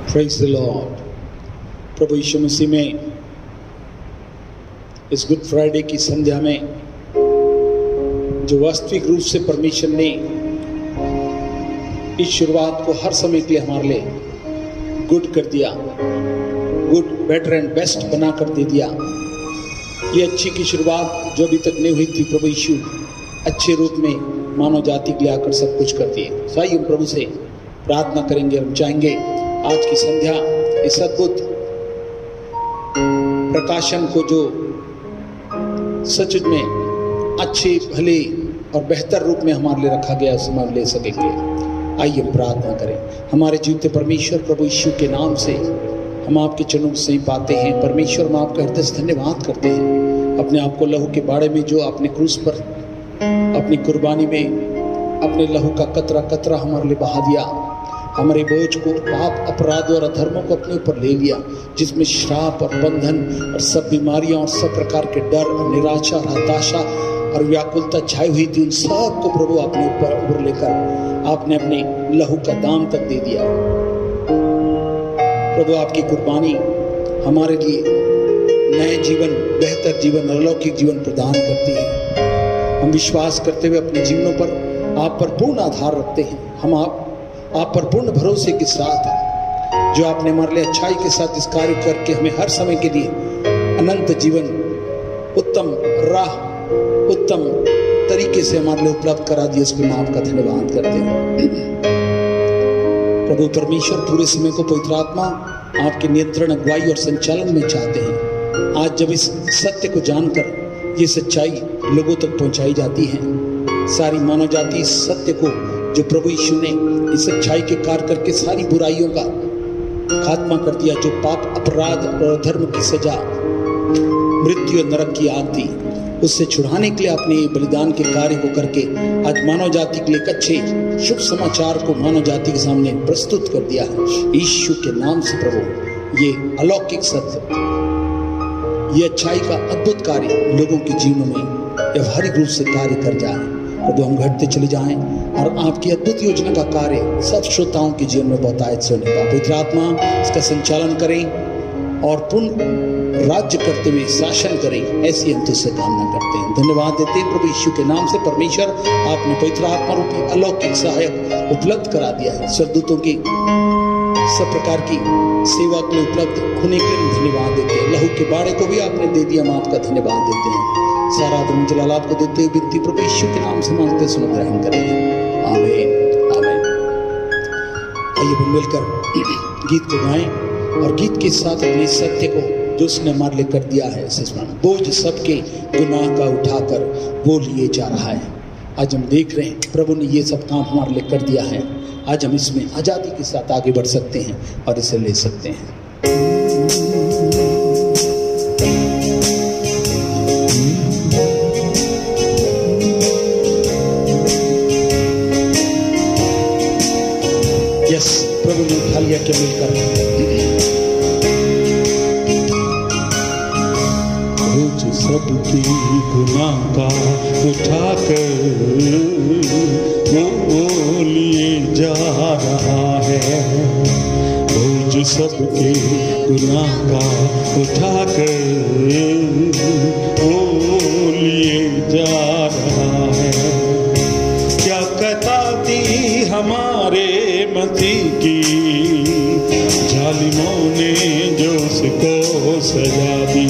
Praise the Lord. प्रभु यीशु मसीह में इस गुड फ्राइडे की संध्या में जो वास्तविक रूप से परमेश्वर ने इस शुरुआत को हर समय के लिए हमारे लिए गुड कर दिया, गुड, बेटर एंड बेस्ट बना कर दे दिया। ये अच्छी की शुरुआत जो अभी तक नहीं हुई थी, प्रभु यीशु अच्छे रूप में मानव जाति के लिए आकर सब कुछ कर दिए। तो आइए हम प्रभु से प्रार्थना करेंगे। हम चाहेंगे आज की संध्या इस अद्भुत प्रकाशन को जो सच में अच्छे, भले और बेहतर रूप में हमारे लिए रखा गया, उसे हम ले सकेंगे। आइए हम प्रार्थना करें। हमारे जीवते परमेश्वर प्रभु यीशु के नाम से हम आपके चरणों से पाते हैं। परमेश्वर, हम आपका हृदय से धन्यवाद करते हैं अपने आप को लहू के बाड़े में जो आपने क्रूस पर अपनी कुर्बानी में अपने लहू का कतरा कतरा हमारे लिए बहा दिया। हमारे बोझ को, पाप, अपराध और अधर्मों को अपने ऊपर ले लिया, जिसमें श्राप और बंधन और सब बीमारियां और सब प्रकार के डर और निराशा और हताशा और व्याकुलता छाई हुई थी। उन सब को प्रभु अपने ऊपर लेकर आपने अपने लहू का दाम तक दे दिया। प्रभु, आपकी कुर्बानी हमारे लिए नए जीवन, बेहतर जीवन, अलौकिक जीवन प्रदान करती है। हम विश्वास करते हुए अपने जीवनों पर आप पर पूर्ण आधार रखते हैं। हम आप पर पूर्ण भरोसे के साथ जो आपने हमारे लिए अच्छाई के साथ इस कार्य करके हमें हर समय के लिए अनंत जीवन, उत्तम राह, उत्तम तरीके से हमारे लिए उपलब्ध करा दिया, इसके लिए आपका धन्यवाद करते हैं। प्रभु परमेश्वर, पूरे समय को पवित्र आत्मा आपके नियंत्रण, अगुवाई और संचालन में चाहते हैं। आज जब इस सत्य को जानकर ये सच्चाई लोगों तक पहुंचाई जाती है, सारी मानव जाति इस सत्य को जो प्रभु यीशु ने इस सच्चाई के कार्य करके सारी बुराइयों का खात्मा कर दिया, जो पाप, अपराध और धर्म की सजा, मृत्यु और नरक की आग थी, उससे छुड़ाने के लिए आपने बलिदान के कार्य को करके आज मानव जाति के लिए एक अच्छे शुभ समाचार को मानव जाति के सामने प्रस्तुत कर दिया है। यीशु के नाम से प्रभु, ये अलौकिक सत्य, ये अच्छाई का अद्भुत कार्य लोगों के जीवनों में व्यवहारिक रूप से कार्य कर जाए। प्रभु, हम घटते चले जाएं और आपकी अद्भुत योजना का कार्य सब श्रोताओं के जीवन में बहुतायत से होने का पवित्र आत्मा इसका संचालन करें और पूर्ण राज्य करते हुए शासन करें, ऐसी हम तुझसे कामना करते हैं। धन्यवाद देते हैं प्रभु यीशु के नाम से। परमेश्वर, आपने पवित्र आत्मा रूपी अलौकिक सहायक उपलब्ध करा दिया है। स्वर्गदूतों की सब प्रकार की सेवा के लिए उपलब्ध होने के लिए धन्यवाद देते हैं। लहू के बाड़े को भी आपने दे दिया, हम आपका धन्यवाद देते हैं। सारा आदर जलाल आपको देते हुए विनती प्रभु यीशु के नाम से मांगते सुन ग्रहण करेंगे। आमीन, आमीन। आइए हम मिलकर गीत को गाएं और गीत के साथ अपने सत्य को जो उसने हमारे लिए कर दिया है, बोझ सबके गुनाह का उठाकर वो लिए जा रहा है। आज हम देख रहे हैं प्रभु ने ये सब काम हमारे लिए कर दिया है। आज हम इसमें आज़ादी के साथ आगे बढ़ सकते हैं और इसे ले सकते हैं। यस, प्रभु ने उठा लिया के मिलकर बोझ सबकी गुनाह का उठाकर वो लिए जा रहा है। बोझ सबके गुनाह का उठाकर वो लिए जा रहा है। क्या कथा थी हमारे मसीह की, जालिमों ने जो उसको सजा दी।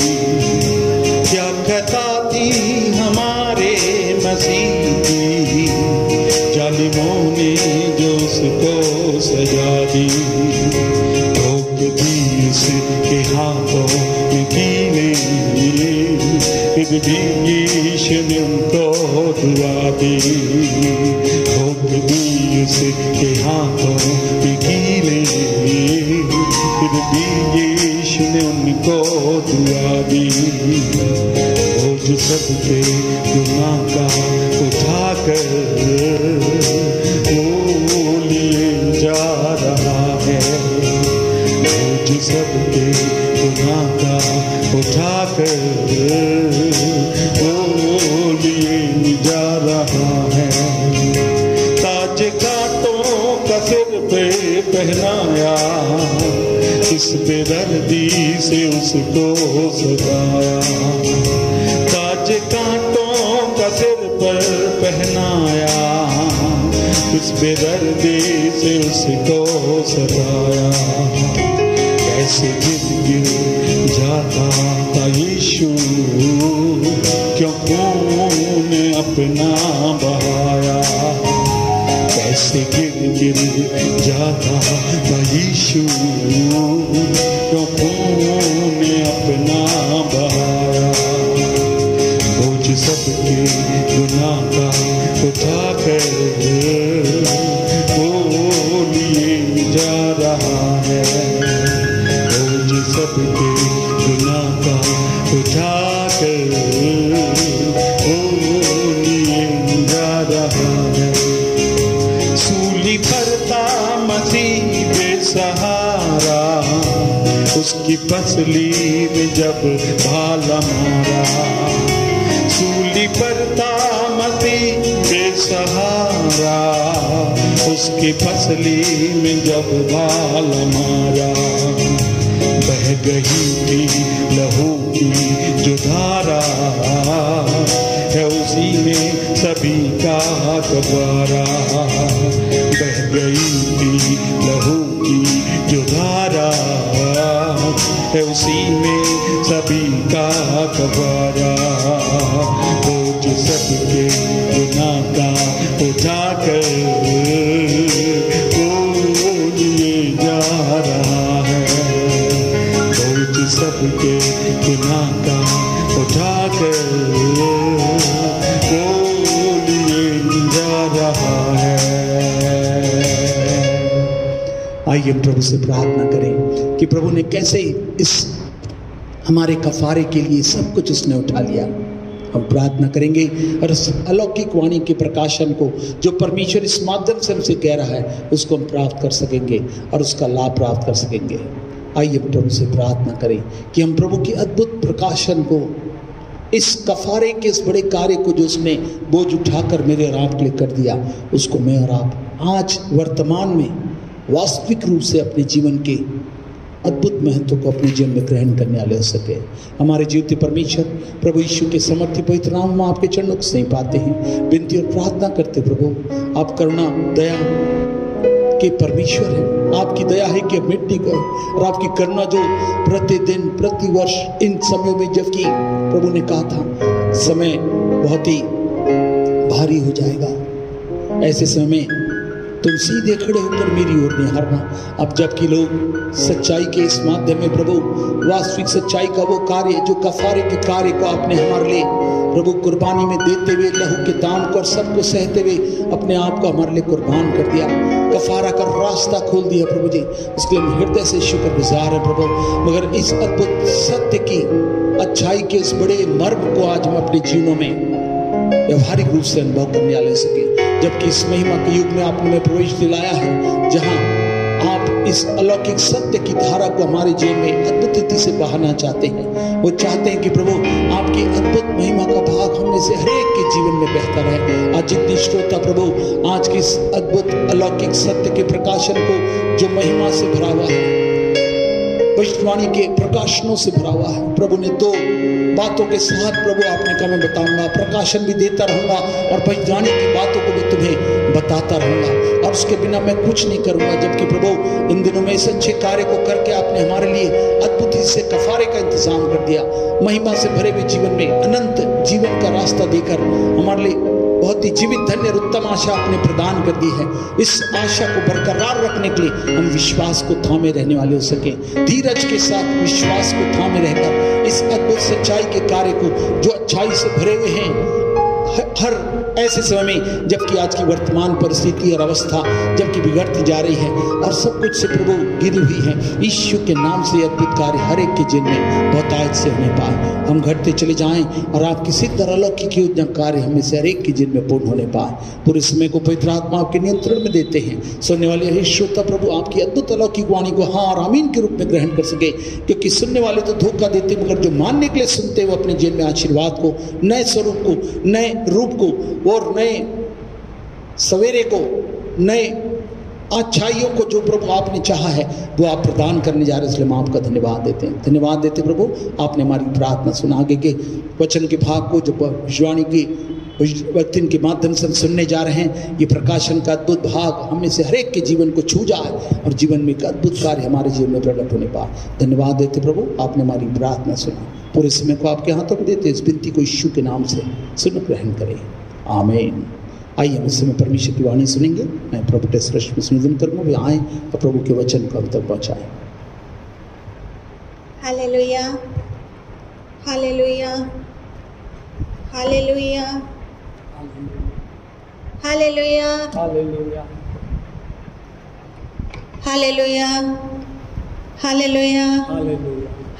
क्या कथा थी हमारे मसीह की, जालिमों ने जो उसको सजा दी। ठोक दी उसके हाथों में कीलें, फिर भी यीशु ने उनको दुआ दी। ठोक दी उसके हाथों में कीलें, फिर भी यीशु ने उनको दुआ दी। बोझ सबके गुनाह का उठाकर वो लिए जा रहा है। बोझ सबके गुनाह का उठाकर वो लिए जा रहा है। ताज कांटों का सिर पे पहनाया, किस बेदर्दी से उसको सताया, ताज कांटों का सिर पर पहनाया, किस बेदर्दी से उसको सताया। कैसे गिर गिर जाता था यीशु, क्यों खून अपना बहाया। कैसे गिर गिर जाता था यीशु, क्यों खून अपना बहाया। बोझ सबके गुनाह का उठाकर वो लिए जा रहा है, बोझ सबके गुनाह का उठाकर वो लिए जा रहा है। सूली पर था मसीह बेसहारा, उसकी पसली में जब भाला मारा। सूली पर था मसीह बेसहारा, उसकी पसली में जब भाला मारा। बह गई थी लहू की जो धारा, है उसी में सभी का गवारा। बह गई थी लहू की जो धारा, है उसी में सभी का गवारा। बोझ सबके गुनाह का उठाकर वो लिए जा रहा है, बोझ सबके गुनाह का उठाकर वो लिए जा रहा है। आइए प्रभु से प्रार्थना करें कि प्रभु ने कैसे इस हमारे कफारे के लिए सब कुछ उसने उठा लिया। हम प्रार्थना करेंगे और इस अलौकिक वाणी के प्रकाशन को जो परमेश्वर इस माध्यम से हमसे कह रहा है उसको हम प्राप्त कर सकेंगे और उसका लाभ प्राप्त कर सकेंगे। आइए प्रभु से प्रार्थना करें कि हम प्रभु की अद्भुत प्रकाशन को, इस कफारे के इस बड़े कार्य को जो उसने बोझ उठाकर मेरे और आप के लिए कर दिया, उसको मैं और आप आज वर्तमान में वास्तविक रूप से अपने जीवन के अद्भुत महत्व को अपने जीवन में ग्रहण करने वाले हो सके। हमारे जीवते परमेश्वर प्रभु यीशु के समर्थी पवित्र नाम में आपके चरणों को स्नेह पाते हैं, विनती और प्रार्थना करते प्रभु आप करुणा दया के परमेश्वर हैं। आपकी दया है कि अब मिट्टी गए और आपकी करुणा जो प्रतिदिन प्रतिवर्ष इन समयों में, जबकि प्रभु ने कहा था समय बहुत ही भारी हो जाएगा, ऐसे समय में तुम सीधे खड़े होकर मेरी ओर निहारना। अब जबकि लोग सच्चाई के इस माध्यम में प्रभु वास्तविक सच्चाई का वो कार्य जो कफारे के कार्य को आपने हमारे लिए प्रभु कुर्बानी में देते हुए लहू के दाम को और सबको सहते हुए अपने आप को हमारे लिए कुर्बान कर दिया, कफारा का रास्ता खोल दिया प्रभु जी, इसके लिए हम हृदय से शुक्रगुजार है प्रभु। मगर इस अद्भुत सत्य की अच्छाई के इस बड़े मर्म को आज हम अपने जीवनों में व्यवहारिक रूप से अनुभव करने वाले सके, जबकि इस महिमा के युग में आपने में प्रवेश दिलाया है जहां आप इस अलौकिक सत्य की धारा को हमारे जीवन में अद्भुत रीति से बहाना चाहते हैं। वो चाहते हैं कि प्रभु आपकी अद्भुत महिमा का भाग हम में से हर एक के जीवन में बहता रहे। आज जितने श्रोता प्रभु आज की इस अद्भुत अलौकिक सत्य के प्रकाशन को जो महिमा से भरा हुआ है, भविष्यवाणी के प्रकाशनों से भरा हुआ है, प्रभु ने दो बातों के साथ प्रभु आपने कहा मैं बताऊंगा, प्रकाशन भी देता रहूंगा और भविष्यवाणी की बातों को भी तुम्हें बताता रहूंगा और उसके बिना मैं कुछ नहीं करूंगा। जबकि प्रभु इन दिनों में इस अच्छे कार्य को करके आपने हमारे लिए अद्भुत से कफारे का इंतजाम कर दिया, महिमा से भरे हुए जीवन में अनंत जीवन का रास्ता देकर हमारे लिए बहुत ही जीवित धन्य और उत्तम आशा आपने प्रदान कर दी है। इस आशा को बरकरार रखने के लिए हम विश्वास को थामे रहने वाले हो सके, धीरज के साथ विश्वास को थामे रहकर इस अद्भुत सच्चाई के कार्य को जो अच्छाई से भरे हुए हैं हर ऐसे समय में, जबकि आज की वर्तमान परिस्थिति और अवस्था जबकि बिगड़ती जा रही है और सब कुछ से प्रभु गिरी हुई है, यीशु के नाम से अद्भुत कार्य हर एक के जीवन में बहुतायत से होने पाए, हम घटते चले जाएं और आपकी सिद्ध और अलौकिक योजना कार्य हमें से हर एक के जीवन में पूर्ण होने पाए। पूरे समय को पवित्र आत्मा आपके नियंत्रण में देते हैं। सुनने वाले हर श्रोता प्रभु आपकी अद्भुत अलौकिक वाणी को हाँ और आमीन के रूप में ग्रहण कर सके, क्योंकि सुनने वाले तो धोखा देते मगर जो मानने के लिए सुनते वो अपने जीवन में आशीर्वाद को, नए स्वरूप को, नए रूप को और नए सवेरे को, नए अच्छाइयों को जो प्रभु आपने चाहा है वो आप प्रदान करने जा रहे हैं, इसलिए हम आपका धन्यवाद देते हैं। धन्यवाद देते प्रभु, आपने हमारी प्रार्थना सुना। आगे के वचन के भाग को जो भविष्यवाणी की वचन के माध्यम से हम सुनने जा रहे हैं, ये प्रकाशन का अद्भुत भाग हमें से हर एक के जीवन को छू जाए और जीवन में एक अद्भुत कार्य हमारे जीवन में प्रकट होने पाए। धन्यवाद देते प्रभु, आपने हमारी प्रार्थना सुना। पूरे समय को आपके हाथों में देते इस विनती को यीशु के नाम से सुन ग्रहण करें, आमीन। आइए हम इस समय परमेश्वर की वाणी सुनेंगे। मैं प्रभु टेस रश्मि से निवेदन करूँगा वे आएँ और प्रभु के वचन को हम तक पहुँचाएँ। Hallelujah, hallelujah, hallelujah, hallelujah, hallelujah, hallelujah, hallelujah, hallelujah, hallelujah,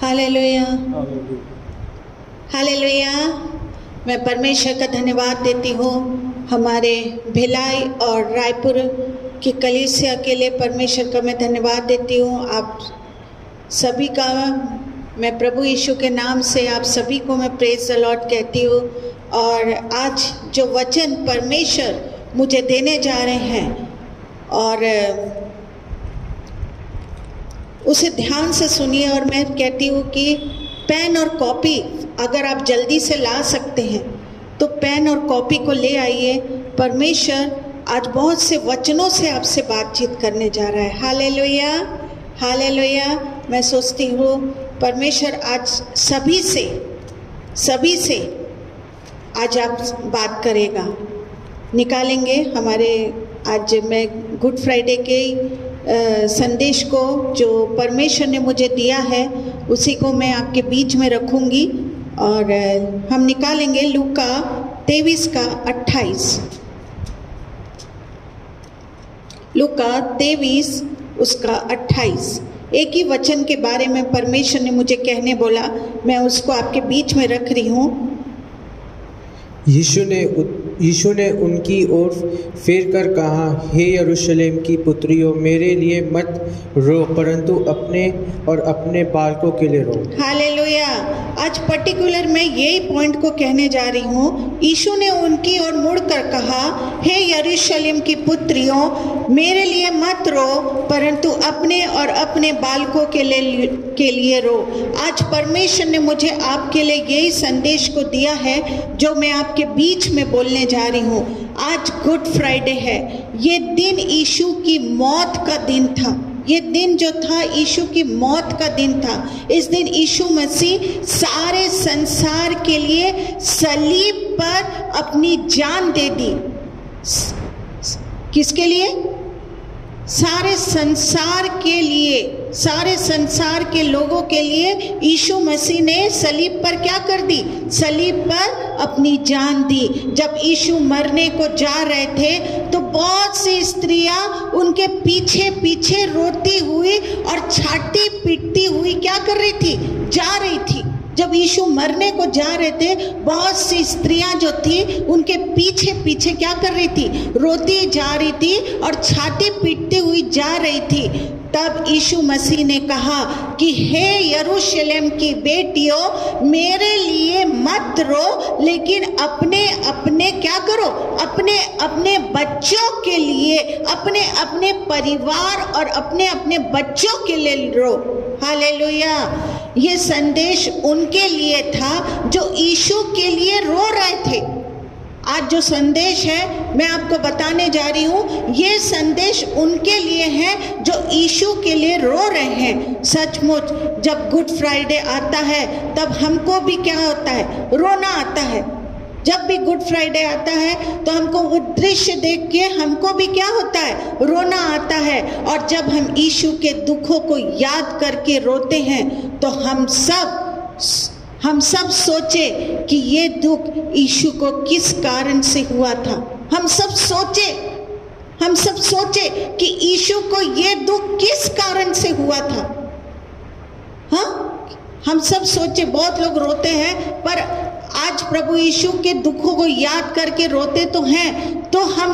hallelujah. Hallelujah. मैं परमेश्वर का धन्यवाद देती हूँ हमारे भिलाई और रायपुर की कलीसिया के लिए। परमेश्वर का मैं धन्यवाद देती हूँ। आप सभी का मैं प्रभु यीशु के नाम से आप सभी को मैं प्रेज द लॉर्ड कहती हूँ। और आज जो वचन परमेश्वर मुझे देने जा रहे हैं और उसे ध्यान से सुनिए। और मैं कहती हूँ कि पेन और कॉपी अगर आप जल्दी से ला सकते हैं तो पेन और कॉपी को ले आइए। परमेश्वर आज बहुत से वचनों से आपसे बातचीत करने जा रहा है। Hallelujah, hallelujah. मैं सोचती हूँ परमेश्वर आज सभी से आज आप बात करेगा। निकालेंगे हमारे आज मैं गुड फ्राइडे के संदेश को जो परमेश्वर ने मुझे दिया है उसी को मैं आपके बीच में रखूँगी और हम निकालेंगे लूका 23 का 28। लूका 23 उसका 28। एक ही वचन के बारे में परमेश्वर ने मुझे कहने बोला, मैं उसको आपके बीच में रख रही हूँ। यीशु ने उनकी ओर फिर कर कहा, हे यरूशलेम की पुत्रियों, मेरे लिए मत रो परंतु अपने और अपने बालकों के लिए रो। हालेलुया। आज पर्टिकुलर मैं यही पॉइंट को कहने जा रही हूँ। यीशु ने उनकी ओर मुड़कर कहा, हे यरूशलेम की पुत्रियों, मेरे लिए मत रो परंतु अपने और अपने बालकों के लिए रो। आज परमेश्वर ने मुझे आपके लिए यही संदेश को दिया है जो मैं आपके बीच में बोलने जा रही हूँ। आज गुड फ्राइडे है। ये दिन यीशु की मौत का दिन था। ये दिन जो था यीशु की मौत का दिन था। इस दिन यीशु मसीह सारे संसार के लिए सलीब पर अपनी जान दे दी। किसके लिए? सारे संसार के लिए, सारे संसार के लोगों के लिए यीशु मसीह ने सलीब पर क्या कर दी? सलीब पर अपनी जान दी। जब यीशु मरने को जा रहे थे तो बहुत सी स्त्रियां उनके पीछे पीछे रोती हुई और छाती पीटती हुई क्या कर रही थी? जा रही थी। जब यीशु मरने को जा रहे थे बहुत सी स्त्रियां जो थी उनके पीछे पीछे क्या कर रही थी? रोती जा रही थी और छाती पीटती हुई जा रही थी। तब यीशु मसीह ने कहा कि हे यरूशलेम की बेटियों, मेरे लिए मत रो लेकिन अपने अपने क्या करो? अपने अपने बच्चों के लिए, अपने अपने परिवार और अपने अपने बच्चों के लिए रो। हालेलुया। ये संदेश उनके लिए था जो यीशु के लिए रो रहे थे। आज जो संदेश है मैं आपको बताने जा रही हूँ, ये संदेश उनके लिए है जो यीशु के लिए रो रहे हैं। सचमुच जब गुड फ्राइडे आता है तब हमको भी क्या होता है? रोना आता है। जब भी गुड फ्राइडे आता है तो हमको वो दृश्य देख के हमको भी क्या होता है? रोना आता है। और जब हम यीशु के दुखों को याद करके रोते हैं तो हम सब सोचे कि ये दुख यीशु को किस कारण से हुआ था। हम सब सोचे कि यीशु को ये दुख किस कारण से हुआ था। हाँ, हम सब सोचे। बहुत लोग रोते हैं पर आज प्रभु यीशु के दुखों को याद करके रोते तो हैं। तो हम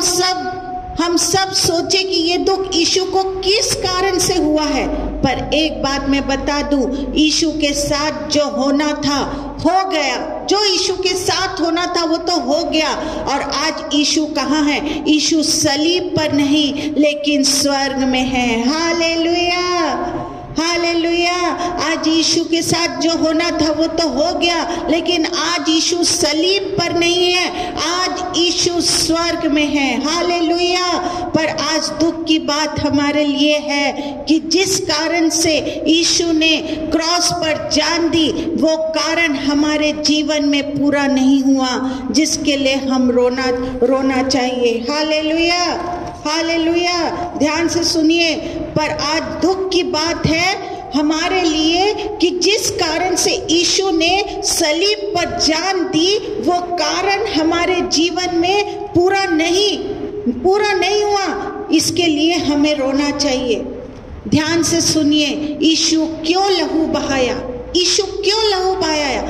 सब सोचे कि ये दुख यीशु को किस कारण से हुआ है। पर एक बात मैं बता दूं, यीशु के साथ जो होना था हो गया। जो यीशु के साथ होना था वो तो हो गया। और आज यीशु कहाँ है? यीशु सलीब पर नहीं लेकिन स्वर्ग में है। Hallelujah, hallelujah. आज यीशु के साथ जो होना था वो तो हो गया, लेकिन आज यीशु सलीब पर नहीं है, आज यीशु स्वर्ग में है। हालेलुया। पर आज दुख की बात हमारे लिए है कि जिस कारण से यीशु ने क्रॉस पर जान दी वो कारण हमारे जीवन में पूरा नहीं हुआ, जिसके लिए हम रोना चाहिए। Hallelujah, hallelujah. ध्यान से सुनिए। पर आज दुख की बात है हमारे लिए कि जिस कारण से यीशु ने सलीब पर जान दी वो कारण हमारे जीवन में पूरा नहीं हुआ, इसके लिए हमें रोना चाहिए। ध्यान से सुनिए, यीशु क्यों लहू बहाया? यीशु क्यों लहू बहाया?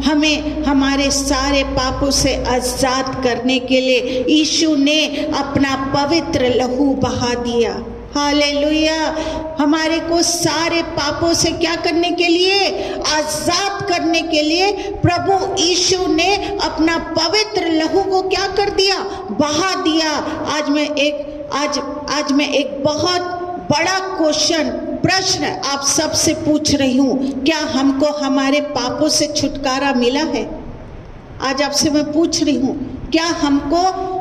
हमें हमारे सारे पापों से आजाद करने के लिए यीशु ने अपना पवित्र लहू बहा दिया। हालेलुया। हमारे को सारे पापों से क्या करने के लिए? आजाद करने के लिए प्रभु यीशु ने अपना पवित्र लहू को क्या कर दिया? बहा दिया। आज मैं एक बहुत बड़ा प्रश्न आप सबसे पूछ रही हूँ, क्या हमको हमारे पापों से छुटकारा मिला है? आज आपसे मैं पूछ रही हूँ, क्या हमको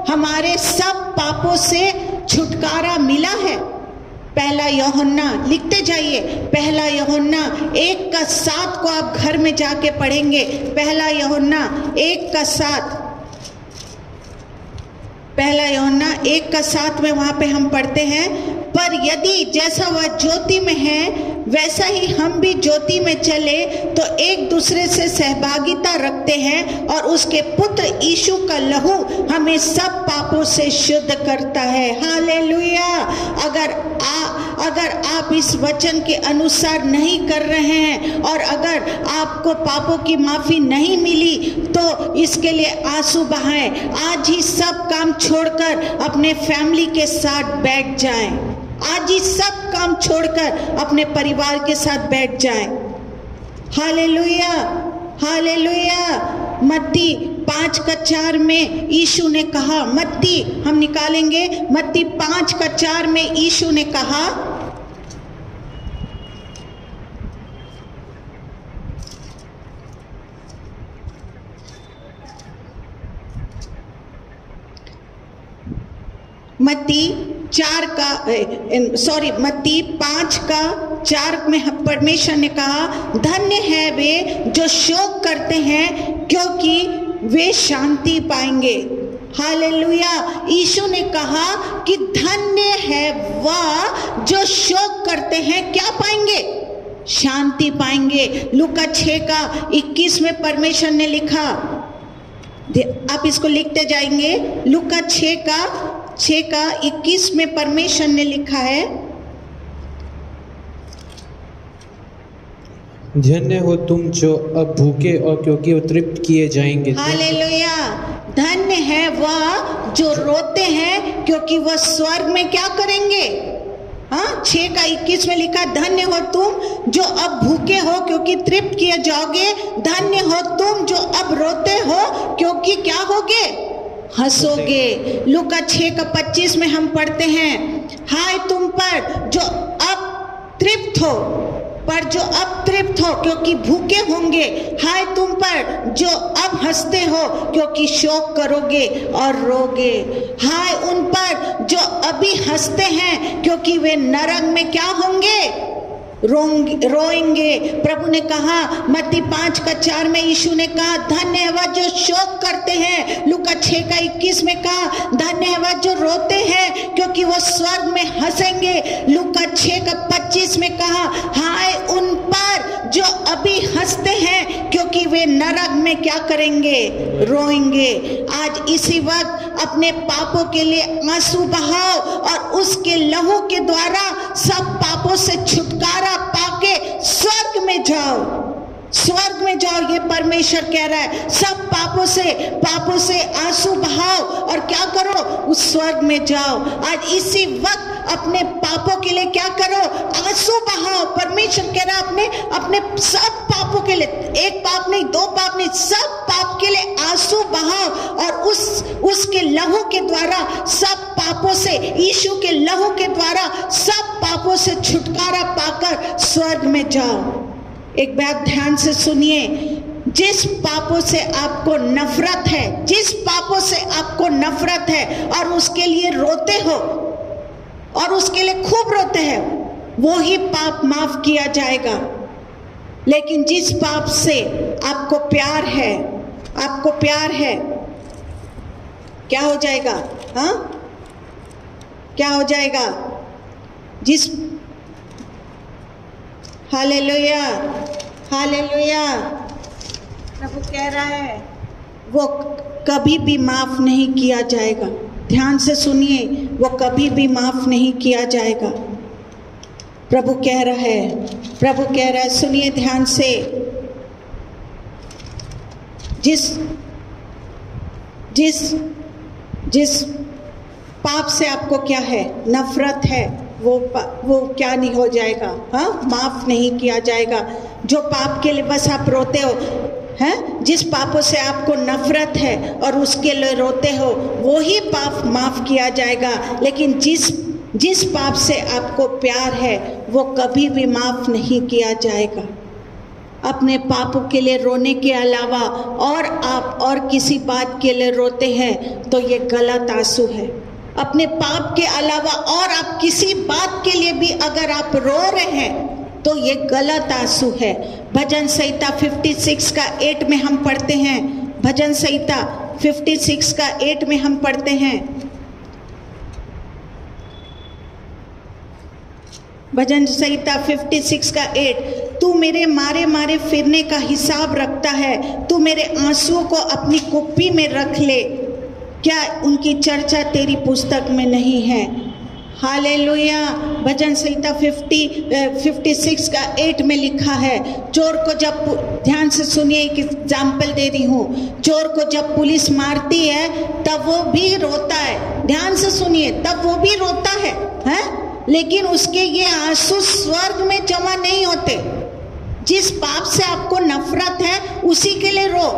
हमारे सब पापों से छुटकारा मिला है? पहला यूहन्ना, लिखते जाइए, पहला यूहन्ना 1:7 को आप घर में जाके पढ़ेंगे। पहला यूहन्ना 1:7, पहला यूहन्ना 1:7 में वहां पे हम पढ़ते हैं, पर यदि जैसा वह ज्योति में है वैसा ही हम भी ज्योति में चले तो एक दूसरे से सहभागिता रखते हैं और उसके पुत्र यीशु का लहू हमें सब पापों से शुद्ध करता है। हालेलुया। अगर आप इस वचन के अनुसार नहीं कर रहे हैं और अगर आपको पापों की माफी नहीं मिली तो इसके लिए आंसू बहाएं। आज ही सब काम छोड़कर अपने फैमिली के साथ बैठ जाएं। आज ही सब काम छोड़कर अपने परिवार के साथ बैठ जाएं। Hallelujah, hallelujah. मत्ती 5:4 में यीशु ने कहा, हम निकालेंगे मत्ती 5:4 में यीशु ने कहा, मत्ती 5:4 में परमेश्वर ने कहा, धन्य है वे जो शोक करते हैं क्योंकि वे शांति पाएंगे। हालेलुया। यीशु ने कहा कि धन्य है वह जो शोक करते हैं, क्या पाएंगे? शांति पाएंगे। लूका 6:21 में परमेश्वर ने लिखा, आप इसको लिखते जाएंगे, लूका 6:21 में परमेश्वर ने लिखा है, धन्य हो तुम जो अब भूखे और क्योंकि वो तृप्त किए जाएंगे। हालेलुया। धन्य है वह जो रोते हैं क्योंकि वह स्वर्ग में क्या करेंगे? 6:21 में लिखा, धन्य हो तुम जो अब भूखे हो क्योंकि तृप्त किए जाओगे। धन्य हो तुम जो अब रोते हो क्योंकि क्या होगे? हंसोगे। लूका 6:25 में हम पढ़ते हैं, हाय तुम पर जो अब तृप्त हो क्योंकि भूखे होंगे। हाय तुम पर जो अब हंसते हो क्योंकि शोक करोगे और रोगे। हाय उन पर जो अभी हंसते हैं क्योंकि वे नरक में क्या होंगे? रोएंगे। प्रभु ने कहा मत्ती 5:4 में यीशु ने कहा, धन्य है वह जो शोक करते हैं। लूका 6:21 में कहा, धन्य है वह जो रोते हैं क्योंकि वो स्वर्ग में हंसेंगे। लूका 6:25 में कहा, हाय उन पर जो अभी हंसते हैं क्योंकि वे नरक में क्या करेंगे? रोएंगे। आज इसी वक्त अपने पापों के लिए आंसू बहाओ और उसके लहू के द्वारा सब पापों से छुटकारा पाके स्वर्ग में जाओ। स्वर्ग में जाओ, ये परमेश्वर कह रहा है। सब पापों से आंसू बहाओ और क्या करो, उस स्वर्ग में जाओ। आज इसी वक्त अपने पापों के लिए क्या करो, आंसू बहाओ। परमेश्वर कह रहा है अपने सब पापों के लिए, एक पाप नहीं, दो पाप नहीं, सब पाप के लिए आंसू बहाओ और उसके लहू के द्वारा सब पापों से, यीशु के लहू के द्वारा सब पापों से छुटकारा पाकर स्वर्ग में जाओ। एक बात ध्यान से सुनिए, जिस पापों से आपको नफरत है, जिस पापों से आपको नफरत है और उसके लिए रोते हो और उसके लिए खूब रोते हैं, वो ही पाप माफ किया जाएगा। लेकिन जिस पाप से आपको प्यार है, क्या हो जाएगा? हाँ, क्या हो जाएगा? जिस हालेलुया, हालेलुया, प्रभु कह रहा है वो कभी भी माफ नहीं किया जाएगा। ध्यान से सुनिए, वो कभी भी माफ नहीं किया जाएगा। प्रभु कह रहा है, सुनिए ध्यान से। जिस पाप से आपको क्या है, नफरत है, वो क्या नहीं हो जाएगा? हाँ, माफ नहीं किया जाएगा। जो पाप के लिए बस आप रोते हो, हैं, जिस पापों से आपको नफरत है और उसके लिए रोते हो, वो ही पाप माफ किया जाएगा। लेकिन जिस पाप से आपको प्यार है, वो कभी भी माफ नहीं किया जाएगा। अपने पापों के लिए रोने के अलावा और आप और किसी बात के लिए रोते हैं तो ये गलत आंसू है। अपने पाप के अलावा और आप किसी बात के लिए भी अगर आप रो रहे हैं तो ये गलत आंसू है। भजन संहिता 56 का 8 में हम पढ़ते हैं, भजन संहिता 56 का 8 में हम पढ़ते हैं, भजन संहिता 56 का 8, तू मेरे मारे मारे फिरने का हिसाब रखता है, तू मेरे आंसुओं को अपनी कुप्पी में रख ले, क्या उनकी चर्चा तेरी पुस्तक में नहीं है? हालेलुया। भजन संहिता 56 का 8 में लिखा है, चोर को जब, ध्यान से सुनिए, एक एग्जाम्पल दे रही हूँ, चोर को जब पुलिस मारती है तब वो भी रोता है। ध्यान से सुनिए, तब वो भी रोता है? लेकिन उसके ये आंसू स्वर्ग में जमा नहीं होते। जिस पाप से आपको नफरत है उसी के लिए रो,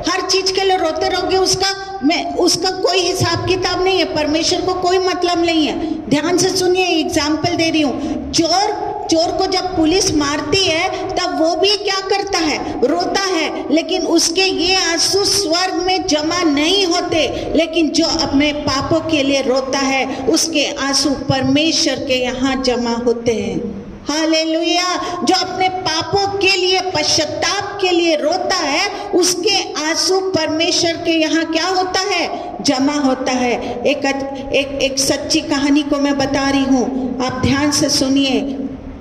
हर चीज के लिए रोते रहोगे, उसका कोई हिसाब किताब नहीं है, परमेश्वर को कोई मतलब नहीं है। ध्यान से सुनिए, एग्जाम्पल दे रही हूँ, चोर को जब पुलिस मारती है तब वो भी क्या करता है, रोता है, लेकिन उसके ये आंसू स्वर्ग में जमा नहीं होते। लेकिन जो अपने पापों के लिए रोता है उसके आंसू परमेश्वर के यहाँ जमा होते हैं। हालेलुया। जो अपने पापों के लिए, पश्चाताप के लिए रोता है, उसके आंसू परमेश्वर के यहाँ क्या होता है, जमा होता है। एक सच्ची कहानी को मैं बता रही हूँ, आप ध्यान से सुनिए।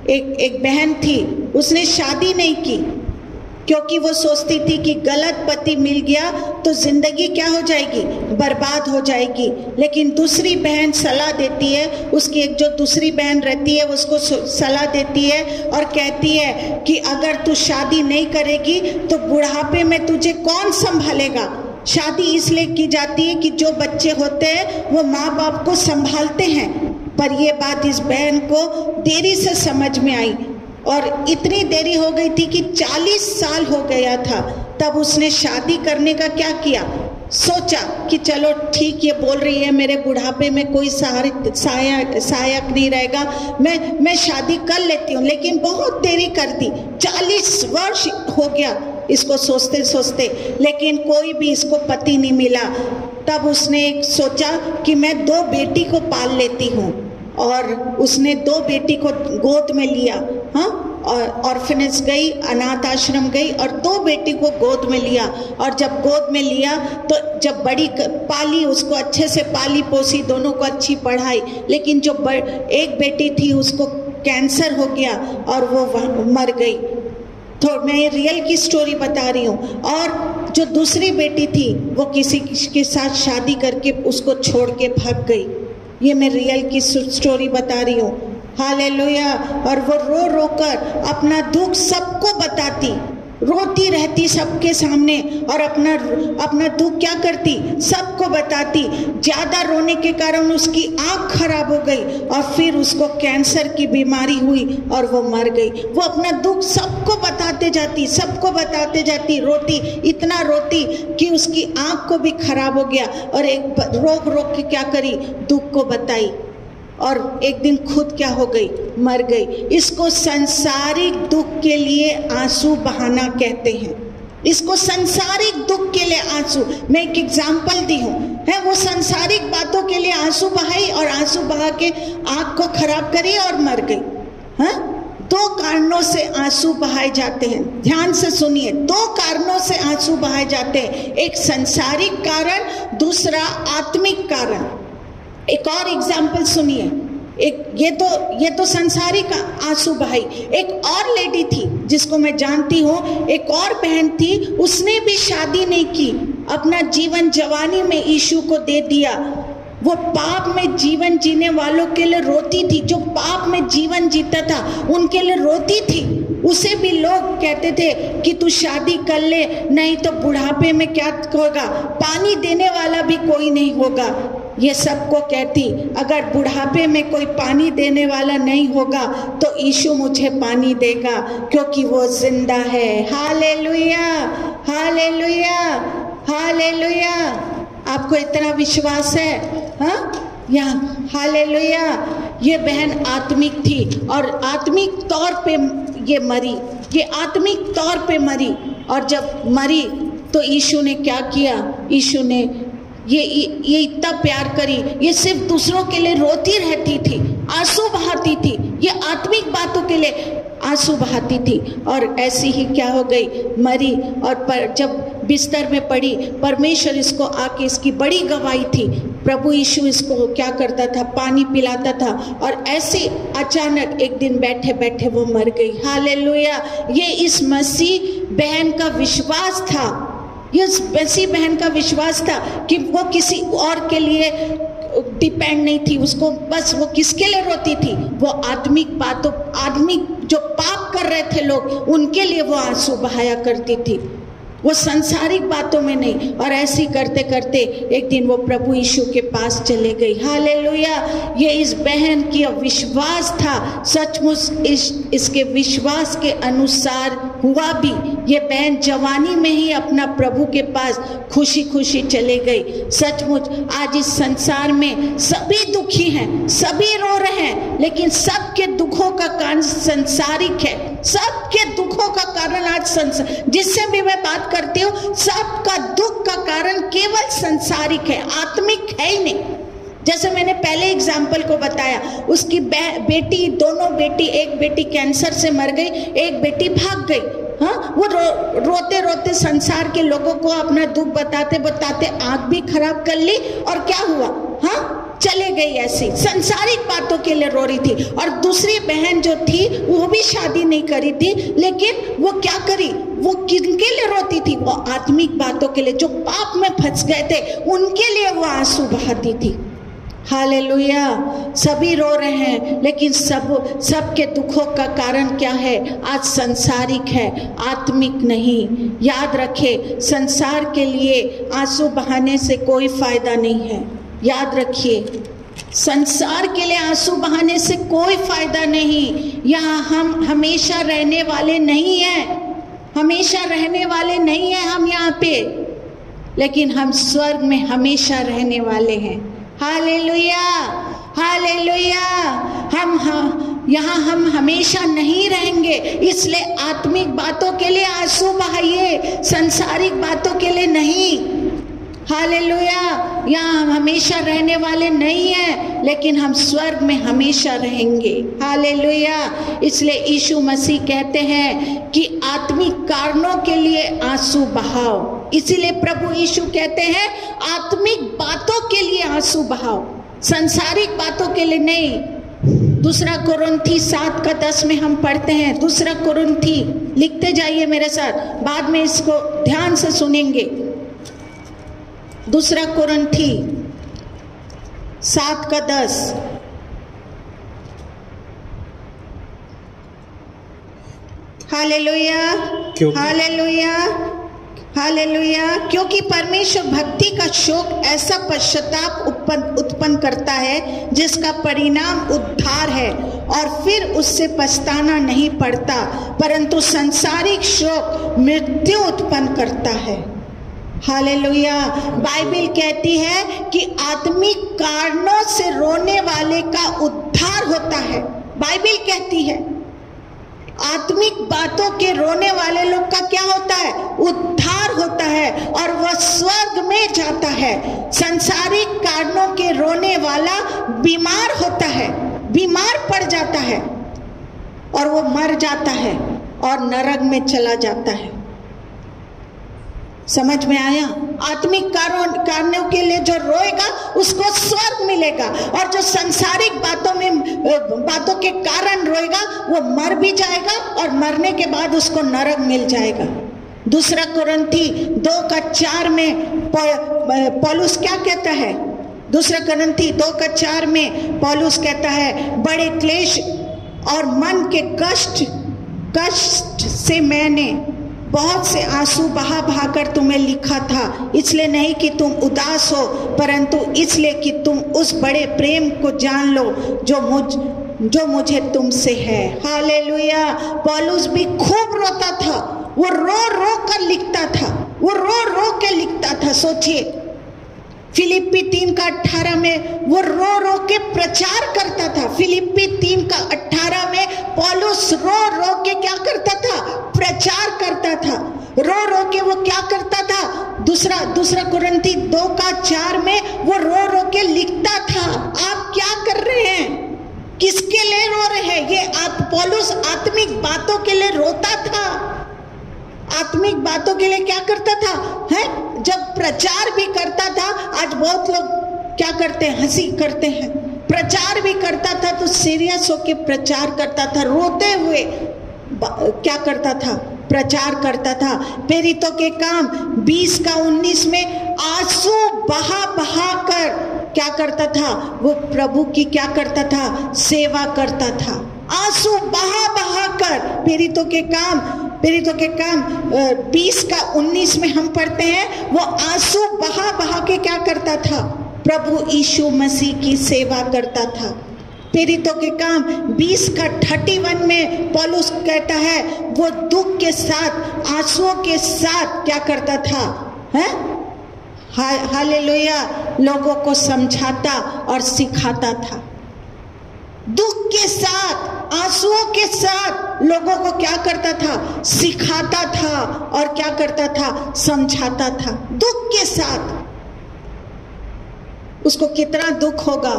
एक बहन थी, उसने शादी नहीं की क्योंकि वो सोचती थी कि गलत पति मिल गया तो जिंदगी क्या हो जाएगी, बर्बाद हो जाएगी। लेकिन दूसरी बहन सलाह देती है, उसकी एक जो दूसरी बहन रहती है उसको सलाह देती है और कहती है कि अगर तू शादी नहीं करेगी तो बुढ़ापे में तुझे कौन संभालेगा। शादी इसलिए की जाती है कि जो बच्चे होते हैं वो माँ बाप को संभालते हैं। पर ये बात इस बहन को देरी से समझ में आई और इतनी देरी हो गई थी कि 40 साल हो गया था। तब उसने शादी करने का क्या किया, सोचा कि चलो ठीक, ये बोल रही है मेरे बुढ़ापे में कोई सहायक नहीं रहेगा, मैं शादी कर लेती हूँ। लेकिन बहुत देरी कर दी, 40 वर्ष हो गया इसको सोचते सोचते, लेकिन कोई भी इसको पति नहीं मिला। तब उसने सोचा कि मैं 2 बेटी को पाल लेती हूँ और उसने 2 बेटी को गोद में लिया। हाँ, और ऑर्फनेज गई, अनाथ आश्रम गई और 2 बेटी को गोद में लिया। और जब गोद में लिया तो जब बड़ी पाली, उसको अच्छे से पाली पोसी, दोनों को अच्छी पढ़ाई। लेकिन जो एक बेटी थी उसको कैंसर हो गया और वो मर गई। तो मैं रियल की स्टोरी बता रही हूँ। और जो दूसरी बेटी थी वो किसी के साथ शादी करके उसको छोड़ के भाग गई। ये मैं रियल की स्टोरी बता रही हूँ। हालेलुया। और वो रो रो कर अपना दुख सबको बताती, रोती रहती सबके सामने और अपना दुख क्या करती, सबको बताती। ज़्यादा रोने के कारण उसकी आँख खराब हो गई और फिर उसको कैंसर की बीमारी हुई और वो मर गई। वो अपना दुख सबको बताते जाती, रोती, इतना रोती कि उसकी आँख को भी खराब हो गया और एक रोक के क्या करी, दुख को बताई और एक दिन खुद क्या हो गई, मर गई। इसको सांसारिक दुख के लिए आंसू बहाना कहते हैं। इसको सांसारिक दुख के लिए आंसू, मैं एक एग्जाम्पल दी हूँ, है वो सांसारिक बातों के लिए आंसू बहाई और आंसू बहा के आँख को खराब करी और मर गई। हाँ, 2 कारणों से आंसू बहाए जाते हैं। ध्यान से सुनिए, 2 कारणों से आंसू बहाए जाते हैं, एक सांसारिक कारण, दूसरा आत्मिक कारण। एक और एग्जाम्पल सुनिए, ये तो संसारिक आंसू बहाई। एक और लेडी थी जिसको मैं जानती हूँ, एक और बहन थी, उसने भी शादी नहीं की, अपना जीवन जवानी में यीशु को दे दिया। वो पाप में जीवन जीने वालों के लिए रोती थी, जो पाप में जीवन जीता था उनके लिए रोती थी। उसे भी लोग कहते थे कि तू शादी कर ले, नहीं तो बुढ़ापे में क्या होगा, पानी देने वाला भी कोई नहीं होगा। ये सबको कहती, अगर बुढ़ापे में कोई पानी देने वाला नहीं होगा तो यीशु मुझे पानी देगा, क्योंकि वो जिंदा है। Hallelujah, hallelujah, hallelujah. आपको इतना विश्वास है? हाँ, यहाँ हालेलुया। ये बहन आत्मिक थी और आत्मिक तौर पे ये मरी, ये आत्मिक तौर पे मरी। और जब मरी तो यीशु ने क्या किया, यीशु ने ये इतना प्यार करी, ये सिर्फ दूसरों के लिए रोती रहती थी, आंसू बहाती थी, ये आत्मिक बातों के लिए आंसू बहाती थी। और ऐसी ही क्या हो गई, मरी। और जब बिस्तर में पड़ी, परमेश्वर इसको आके, इसकी बड़ी गवाही थी, प्रभु यीशु इसको क्या करता था, पानी पिलाता था। और ऐसे अचानक एक दिन बैठे बैठे वो मर गई। हालेलुया। ये इस मसीह बहन का विश्वास था, ये मसीह बहन का विश्वास था कि वो किसी और के लिए डिपेंड नहीं थी, उसको बस वो किसके लिए रोती थी, वो आत्मिक बातों, आत्मिक जो पाप कर रहे थे लोग, उनके लिए वो आंसू बहाया करती थी, वो सांसारिक बातों में नहीं। और ऐसी करते करते एक दिन वो प्रभु यीशु के पास चले गई। हालेलुया। ये इस बहन की विश्वास था, सचमुच इसके विश्वास के अनुसार हुआ भी। ये बहन जवानी में ही अपना प्रभु के पास खुशी खुशी चले गई। सचमुच आज इस संसार में सभी दुखी हैं, सभी रो रहे हैं, लेकिन सबके दुखों का कारण सांसारिक है। सबके दुखों का कारण आज संसार, जिससे भी मैं बात करती हूँ, सबका दुख का कारण केवल सांसारिक है, आत्मिक है ही नहीं। जैसे मैंने पहले एग्जाम्पल को बताया, उसकी बेटी, दोनों बेटी, एक बेटी कैंसर से मर गई, एक बेटी भाग गई। हाँ, वो रोते रोते संसार के लोगों को अपना दुख बताते बताते आंख भी खराब कर ली और क्या हुआ, हाँ, चले गई। ऐसी संसारिक बातों के लिए रो रही थी। और दूसरी बहन जो थी वो भी शादी नहीं करी थी, लेकिन वो क्या करी, वो किनके लिए रोती थी, वो आत्मिक बातों के लिए, जो पाप में फंस गए थे उनके लिए वो आंसू बहाती थी। हालेलुया। सभी रो रहे हैं, लेकिन सबके दुखों का कारण क्या है, आज संसारिक है, आत्मिक नहीं। याद रखे, संसार के लिए आंसू बहाने से कोई फायदा नहीं है। याद रखिए, संसार के लिए आंसू बहाने से कोई फायदा नहीं। यहाँ हम हमेशा रहने वाले नहीं हैं, हमेशा रहने वाले नहीं हैं हम यहाँ पे, लेकिन हम स्वर्ग में हमेशा रहने वाले हैं। Hallelujah, hallelujah. यहाँ हम हमेशा नहीं रहेंगे, इसलिए आत्मिक बातों के लिए आंसू बहाइए, संसारिक बातों के लिए नहीं। हालेलुया। यहाँ हम हमेशा रहने वाले नहीं हैं, लेकिन हम स्वर्ग में हमेशा रहेंगे। हालेलुया। इसलिए यीशु मसीह कहते हैं कि आत्मिक कारणों के लिए आंसू बहाओ। इसीलिए प्रभु यीशु कहते हैं आत्मिक बातों के लिए आंसू बहाओ, संसारिक बातों के लिए नहीं। दूसरा कुरिन्थी 7:10 में हम पढ़ते हैं, दूसरा कुरिन्थी, लिखते जाइए मेरे साथ, बाद में इसको ध्यान से सुनेंगे। दूसरा कुरिन्थी 7:10। Hallelujah, hallelujah, hallelujah. क्योंकि परमेश्वर भक्ति का शोक ऐसा पश्चाताप उत्पन्न करता है जिसका परिणाम उद्धार है, और फिर उससे पछताना नहीं पड़ता, परंतु सांसारिक शोक मृत्यु उत्पन्न करता है। हालेलुया। बाइबल कहती है कि आत्मिक कारणों से रोने वाले का उद्धार होता है। बाइबल कहती है आत्मिक बातों के रोने वाले लोग का क्या होता है? उद्धार होता है, और वह स्वर्ग में जाता है। सांसारिक कारणों के रोने वाला बीमार होता है, बीमार पड़ जाता है, और वो मर जाता है और नरक में चला जाता है। समझ में आया? आत्मिक कारणों के लिए जो रोएगा उसको स्वर्ग मिलेगा, और जो सांसारिक बातों के कारण रोएगा वो मर भी जाएगा, और मरने के बाद उसको नरक मिल जाएगा। दूसरा कुरिन्थी 2:4 में पौलुस क्या कहता है? दूसरा कुरिन्थी 2:4 में पौलुस कहता है, बड़े क्लेश और मन के कष्ट से मैंने बहुत से आंसू बहा कर तुम्हें लिखा था, इसलिए नहीं कि तुम उदास हो, परंतु इसलिए कि तुम उस बड़े प्रेम को जान लो जो मुझे तुमसे है। हालेलुया। पौलुस भी खूब रोता था, वो रो कर लिखता था, वो रो के लिखता था। सोचिए, फिलिप्पी 3:18 में वो रो के प्रचार करता था। फिलिप्पी 3:18 में पौलुस रो के क्या करता था? प्रचार करता था। रो के वो क्या करता था? दूसरा कुरिन्थी 2:4 में वो रो के लिखता था। आप क्या कर रहे हैं? किसके लिए रो रहे हैं? ये पौलुस आत्मिक बातों के लिए रोता था। आत्मिक बातों के लिए क्या करता था? है जब प्रचार भी करता था। आज बहुत लोग क्या करते हैं? हंसी करते हैं। प्रचार भी करता था तो सीरियस होके प्रचार करता था, रोते हुए क्या करता था? प्रचार करता था। प्रेरितों के काम 20:19 में आंसू बहा कर क्या करता था? वो प्रभु की क्या करता था? सेवा करता था। आंसू बहा कर प्रेरितों के काम 20:19 में हम पढ़ते हैं, वो आंसू बहा के क्या करता था? प्रभु यीशु मसीह की सेवा करता था। प्रेरितों के काम 20:31 में पौलुस कहता है, वो दुख के साथ, आंसुओं के साथ क्या करता था? है हालेलुया, लोगों को समझाता और सिखाता था। दुख के साथ, आंसुओं के साथ लोगों को क्या करता था? सिखाता था और क्या करता था? समझाता था। दुख के साथ। उसको कितना दुख होगा?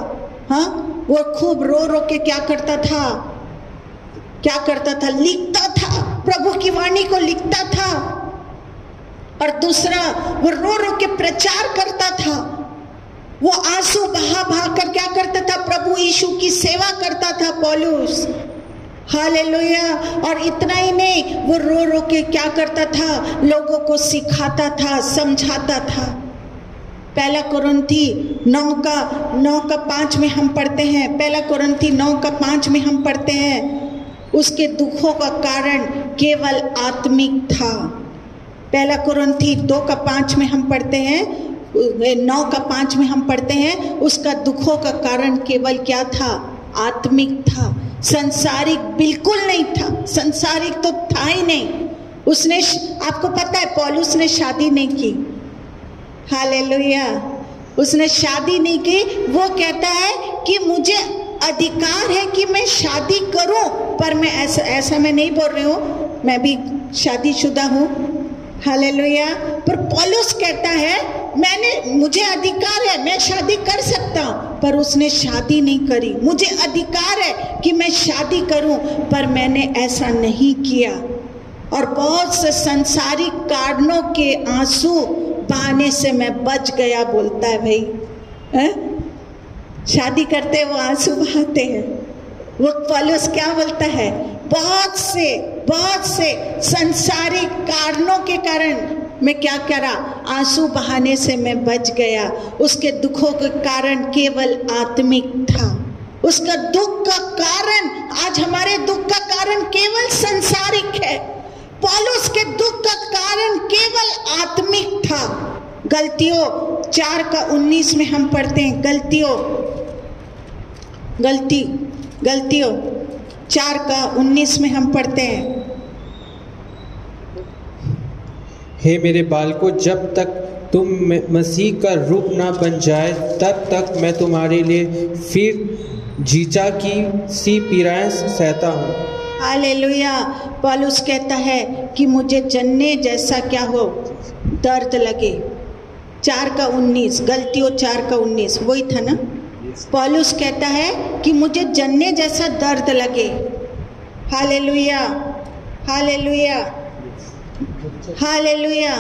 हाँ, वो खूब रो के क्या करता था? क्या करता था? लिखता था, प्रभु की वाणी को लिखता था। और दूसरा, वो रो के प्रचार करता था। वो आंसू बहा कर क्या करता था? प्रभु यीशु की सेवा करता था पौलुस। हालेलुया। और इतना ही नहीं, वो रो के क्या करता था? लोगों को सिखाता था, समझाता था। पहला कुरिन्थी 9:5 में हम पढ़ते हैं। पहला कुरिन्थी 9:5 में हम पढ़ते हैं, उसके दुखों का कारण केवल आत्मिक था। पहला कुरिन्थी 2:5 में हम पढ़ते हैं, 9:5 में हम पढ़ते हैं, उसका दुखों का कारण केवल क्या था? आत्मिक था। संसारिक बिल्कुल नहीं था। संसारिक तो था ही नहीं। उसने, आपको पता है, पौलुस ने शादी नहीं की। हालेलुया। उसने शादी नहीं की। वो कहता है कि मुझे अधिकार है कि मैं शादी करूं, पर मैं ऐसा मैं नहीं बोल रही हूँ, मैं भी शादीशुदा हूँ। हालेलुया। पर पौलुस कहता है मुझे अधिकार है, मैं शादी कर सकता हूँ, पर उसने शादी नहीं करी। मुझे अधिकार है कि मैं शादी करूं, पर मैंने ऐसा नहीं किया। और बहुत से संसारिक कारणों के आंसू बहाने से मैं बच गया, बोलता है भाई। शादी करते वो आंसू बहाते हैं। वो पौलुस क्या बोलता है? बहुत से संसारिक कारणों के कारण मैं क्या करा? आंसू बहाने से मैं बच गया। उसके दुखों के कारण केवल आत्मिक था। उसका दुख का कारण, आज हमारे दुख का कारण केवल संसारिक है। के दुख का कारण केवल आत्मिक था। गलतियों 4:19 में हम पढ़ते हैं, गलतियों 4:19 में हम पढ़ते हैं, हे मेरे बालकों, जब तक तुम मसीह का रूप ना बन जाए तब तक मैं तुम्हारे लिए फिर जीजा की सी पीड़ाएं सहता हूँ। हालेलुया। पौलुस कहता है कि मुझे जन्ने जैसा क्या हो, दर्द लगे। 4:19, गलतियों 4:19 वही था ना। पौलुस कहता है कि मुझे जन्ने जैसा दर्द लगे। Hallelujah, hallelujah, hallelujah.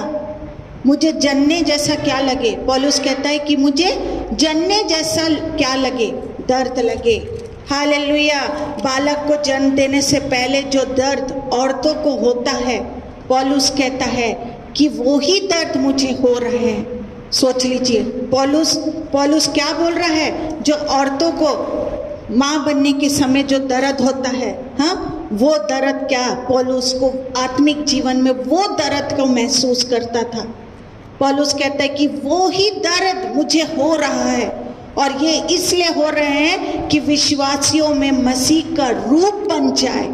मुझे जन्ने जैसा क्या लगे? पौलुस कहता है कि मुझे जन्ने जैसा क्या लगे, दर्द लगे। हालेलुया। बालक को जन्म देने से पहले जो दर्द औरतों को होता है, पौलुस कहता है कि वो ही दर्द मुझे हो रहे हैं। सोच लीजिए, पौलुस क्या बोल रहा है? जो औरतों को माँ बनने के समय जो दर्द होता है, हाँ, वो दर्द क्या पौलुस को आत्मिक जीवन में वो दर्द को महसूस करता था। पौलुस कहता है कि वो ही दर्द मुझे हो रहा है, और ये इसलिए हो रहे हैं कि विश्वासियों में मसीह का रूप बन जाए।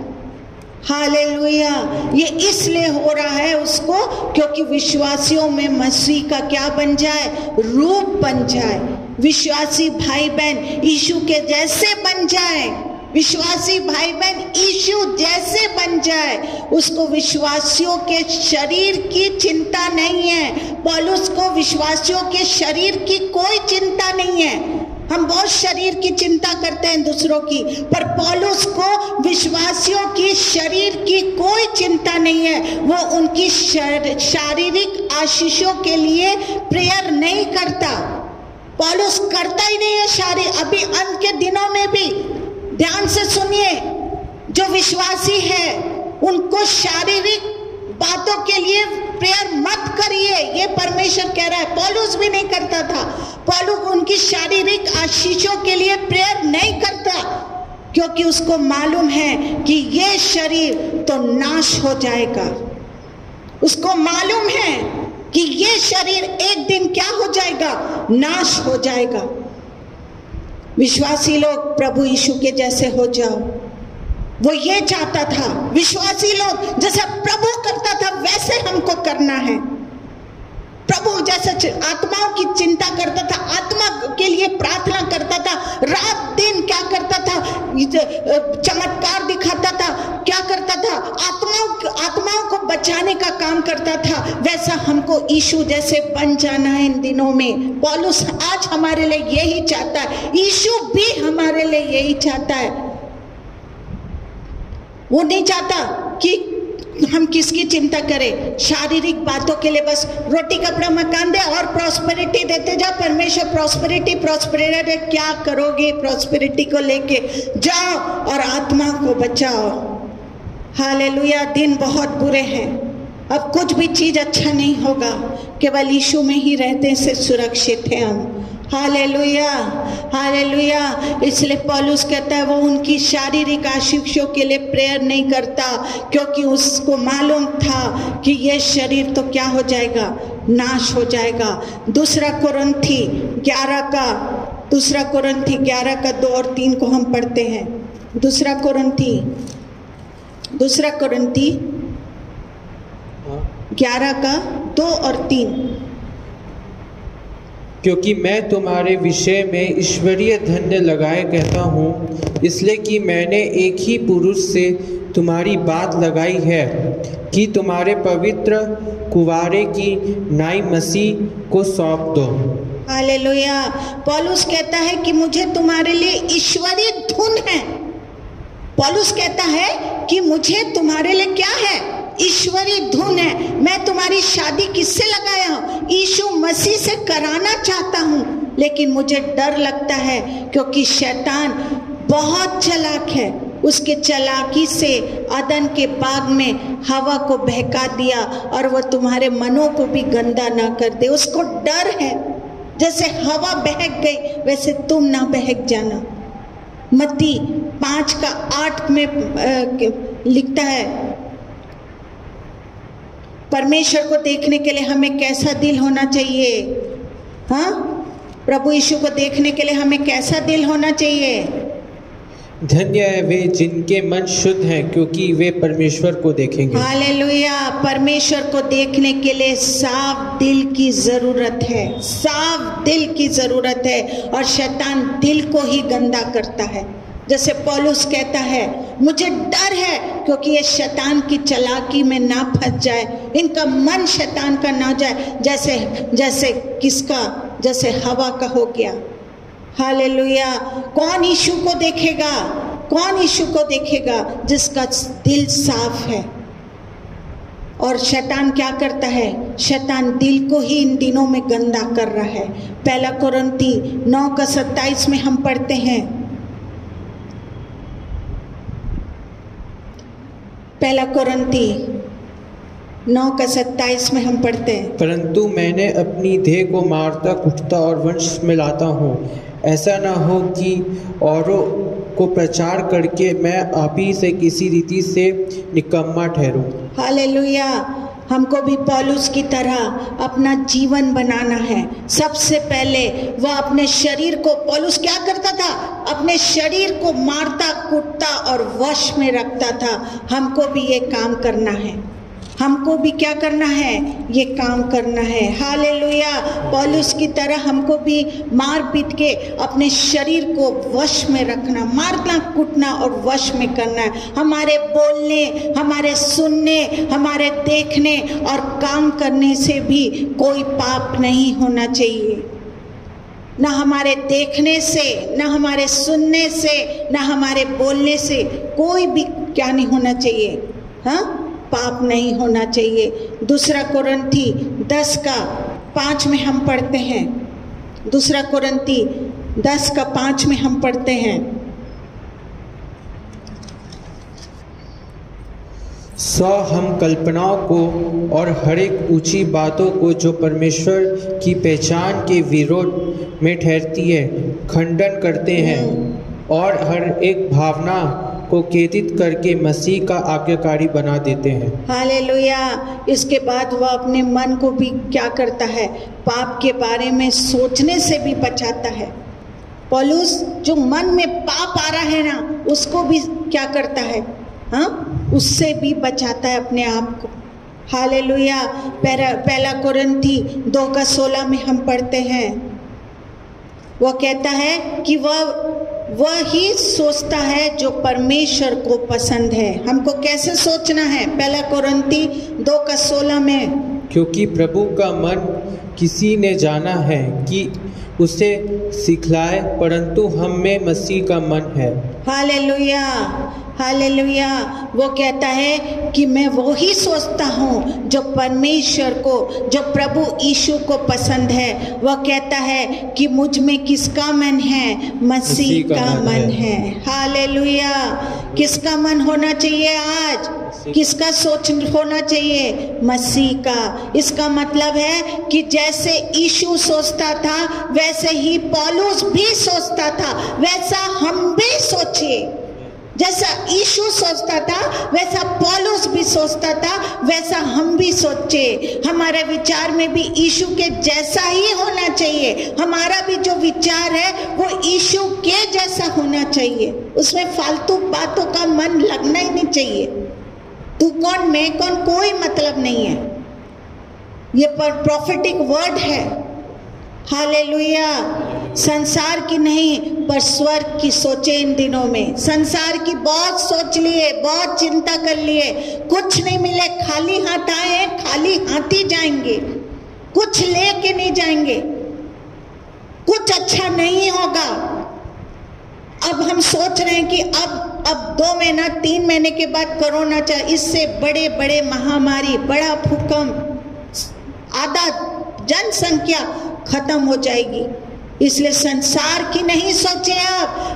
हालेलुया। ये इसलिए हो रहा है उसको क्योंकि विश्वासियों में मसीह का क्या बन जाए, रूप बन जाए। विश्वासी भाई बहन यीशु के जैसे बन जाए, विश्वासी भाई बहन यीशु जैसे बन जाए। उसको विश्वासियों के शरीर की चिंता नहीं है। पौलुस को विश्वासियों के शरीर की कोई चिंता नहीं है। हम बहुत शरीर की चिंता करते हैं दूसरों की, पर पौलुस को विश्वासियों की शरीर की कोई चिंता नहीं है। वो उनकी शारीरिक आशीषों के लिए प्रेयर नहीं करता। पौलुस करता ही नहीं है अभी अंत के दिनों में भी। ध्यान से सुनिए, जो विश्वासी है उनको शारीरिक बातों के लिए प्रेयर मत करिए, ये परमेश्वर कह रहा है। पौलुस भी नहीं करता था। पौलुस उनकी शारीरिक आशीषों के लिए प्रेयर नहीं करता, क्योंकि उसको मालूम है कि ये शरीर तो नाश हो जाएगा। उसको मालूम है कि ये शरीर एक दिन क्या हो जाएगा, नाश हो जाएगा। विश्वासी लोग प्रभु यीशु के जैसे हो जाओ, वो ये चाहता था। विश्वासी लोग जैसा प्रभु करता था वैसे हमको करना है। प्रभु जैसे आत्माओं की चिंता करता था, आत्मा के लिए प्रार्थना करता था, रात दिन क्या करता था, चमत्कार दिखाता था, क्या करता था, आत्माओं को बचाने का काम करता था। वैसा हमको यीशु जैसे बन जाना है इन दिनों में। पौलुस आज हमारे लिए यही चाहता है, यीशु भी हमारे लिए यही चाहता है। वो नहीं चाहता कि हम किसकी चिंता करें, शारीरिक बातों के लिए बस रोटी कपड़ा मकान दे और प्रॉस्पेरिटी देते जाओ। परमेश्वर प्रॉस्पेरिटी क्या करोगे? प्रॉस्पेरिटी को लेके जाओ और आत्मा को बचाओ। हालेलुया। दिन बहुत बुरे हैं, अब कुछ भी चीज अच्छा नहीं होगा। केवल यीशु में ही रहते से सुरक्षित हैं हम। Hallelujah, hallelujah. इसलिए पौलुस कहता है वो उनकी शारीरिक आशीषों के लिए प्रेयर नहीं करता, क्योंकि उसको मालूम था कि ये शरीर तो क्या हो जाएगा, नाश हो जाएगा। दूसरा कोरिन्थी 11 का 2 और 3 को हम पढ़ते हैं। दूसरा कोरिन्थी 11 का 2 और 3। क्योंकि मैं तुम्हारे विषय में ईश्वरीय धन्य लगाए कहता हूँ, इसलिए कि मैंने एक ही पुरुष से तुम्हारी बात लगाई है कि तुम्हारे पवित्र कुंवारे की नाई मसीह को सौंप दो। हालेलुया। पौलुस कहता है कि मुझे तुम्हारे लिए ईश्वरीय धुन है। पौलुस कहता है कि मुझे तुम्हारे लिए क्या है, ईश्वरीय धुन है। मैं तुम्हारी शादी किससे लगाया हूँ, यीशु मसीह से कराना चाहता हूँ, लेकिन मुझे डर लगता है क्योंकि शैतान बहुत चालाक है। उसके चालाकी से अदन के बाग में हवा को बहका दिया और वो तुम्हारे मनों को भी गंदा ना कर दे। उसको डर है, जैसे हवा बहक गई वैसे तुम ना बहक जाना। मत्ती 5 का 8 में लिखता है, परमेश्वर को देखने के लिए हमें कैसा दिल होना चाहिए? हाँ, प्रभु यीशु को देखने के लिए हमें कैसा दिल होना चाहिए? धन्य है वे जिनके मन शुद्ध हैं, क्योंकि वे परमेश्वर को देखेंगे। हालेलुया। परमेश्वर को देखने के लिए साफ दिल की जरूरत है, साफ दिल की जरूरत है। और शैतान दिल को ही गंदा करता है। जैसे पौलुस कहता है, मुझे डर है क्योंकि ये शैतान की चालाकी में ना फंस जाए, इनका मन शैतान का ना जाए, जैसे हवा का हो गया। हालेलुया। कौन यीशु को देखेगा? कौन यीशु को देखेगा? जिसका दिल साफ है। और शैतान क्या करता है? शैतान दिल को ही इन दिनों में गंदा कर रहा है। पहला कोरिन्थी 9:27 में हम पढ़ते हैं, पहला कोरिन्थी 9:27 में हम पढ़ते हैं, परंतु मैंने अपनी देह को मारता, कुटता और वंश में लाता हूँ, ऐसा न हो कि औरों को प्रचार करके मैं आप ही से किसी रीति से निकम्मा ठहरूं। हालेलुया। हमको भी पौलुस की तरह अपना जीवन बनाना है। सबसे पहले वह अपने शरीर को, पौलुस क्या करता था? अपने शरीर को मारता, कूटता और वश में रखता था। हमको भी ये काम करना है। हमको भी क्या करना है? ये काम करना है। हालेलुया। पौलुस की तरह हमको भी मार पीट के अपने शरीर को वश में रखना, मारना, कूटना और वश में करना है। हमारे बोलने, हमारे सुनने, हमारे देखने और काम करने से भी कोई पाप नहीं होना चाहिए। ना हमारे देखने से, ना हमारे सुनने से, ना हमारे बोलने से कोई भी क्या नहीं होना चाहिए? हाँ, पाप नहीं होना चाहिए। दूसरा कोरिन्थी 10:5 में हम पढ़ते हैं, दूसरा कोरिन्थी 10:5 में हम पढ़ते हैं, हम कल्पनाओं को और हर एक ऊंची बातों को जो परमेश्वर की पहचान के विरोध में ठहरती है खंडन करते हैं, और हर एक भावना को केंद्रित करके मसीह का आज्ञाकारी बना देते हैं। हालेलुया। इसके बाद वह अपने मन को भी क्या करता है? पाप के बारे में सोचने से भी बचाता है। पौलुस जो मन में पाप आ रहा है ना, उसको भी क्या करता है? हाँ, उससे भी बचाता है अपने आप को। हालेलुया। पहला कोरिन्थी 2:16 में हम पढ़ते हैं, वह कहता है कि वह ही सोचता है जो परमेश्वर को पसंद है। हमको कैसे सोचना है? पहला कोरिन्थी 2:16 में, क्योंकि प्रभु का मन किसी ने जाना है कि उसे सिखलाए, परंतु हम में मसीह का मन है। हालेलुया। हालेलुया। वो कहता है कि मैं वो ही सोचता हूँ जो परमेश्वर को, जो प्रभु यीशु को पसंद है। वह कहता है कि मुझ में किसका मन है? मसीह का मन है। हालेलुया। किसका मन होना चाहिए आज? किसका सोच होना चाहिए? मसीह का। इसका मतलब है कि जैसे यीशु सोचता था वैसे ही पौलुस भी सोचता था, वैसा हम भी सोचिए। जैसा यीशु सोचता था वैसा पौलुस भी सोचता था, वैसा हम भी सोचे। हमारे विचार में भी यीशु के जैसा ही होना चाहिए। हमारा भी जो विचार है वो यीशु के जैसा होना चाहिए। उसमें फालतू बातों का मन लगना ही नहीं चाहिए। तू कौन, मैं कौन, कोई मतलब नहीं है। ये प्रोफेटिक वर्ड है। हालेलुया। संसार की नहीं पर स्वर्ग की सोचे। इन दिनों में संसार की बहुत सोच लिए, बहुत चिंता कर लिए, कुछ नहीं मिले, खाली हाथ आए, खाली हाथ ही जाएंगे, कुछ लेके नहीं जाएंगे, कुछ अच्छा नहीं होगा। अब हम सोच रहे हैं कि अब 2 महीना 3 महीने के बाद कोरोना चाहे, इससे बड़े बड़े महामारी, बड़ा भूकंप, आधा जनसंख्या खत्म हो जाएगी। इसलिए संसार की नहीं सोचे।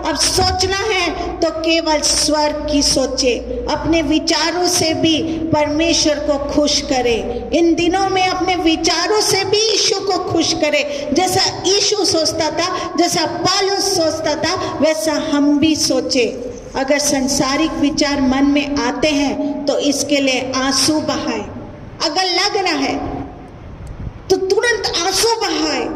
अब सोचना है तो केवल स्वर्ग की सोचे। अपने विचारों से भी परमेश्वर को खुश करे। इन दिनों में अपने विचारों से भी यीशु को खुश करे। जैसा यीशु सोचता था, जैसा पौलुस सोचता था, वैसा हम भी सोचे। अगर संसारिक विचार मन में आते हैं तो इसके लिए आंसू बहाएं, अगर लग रहा है तो तुरंत आंसू बहाए।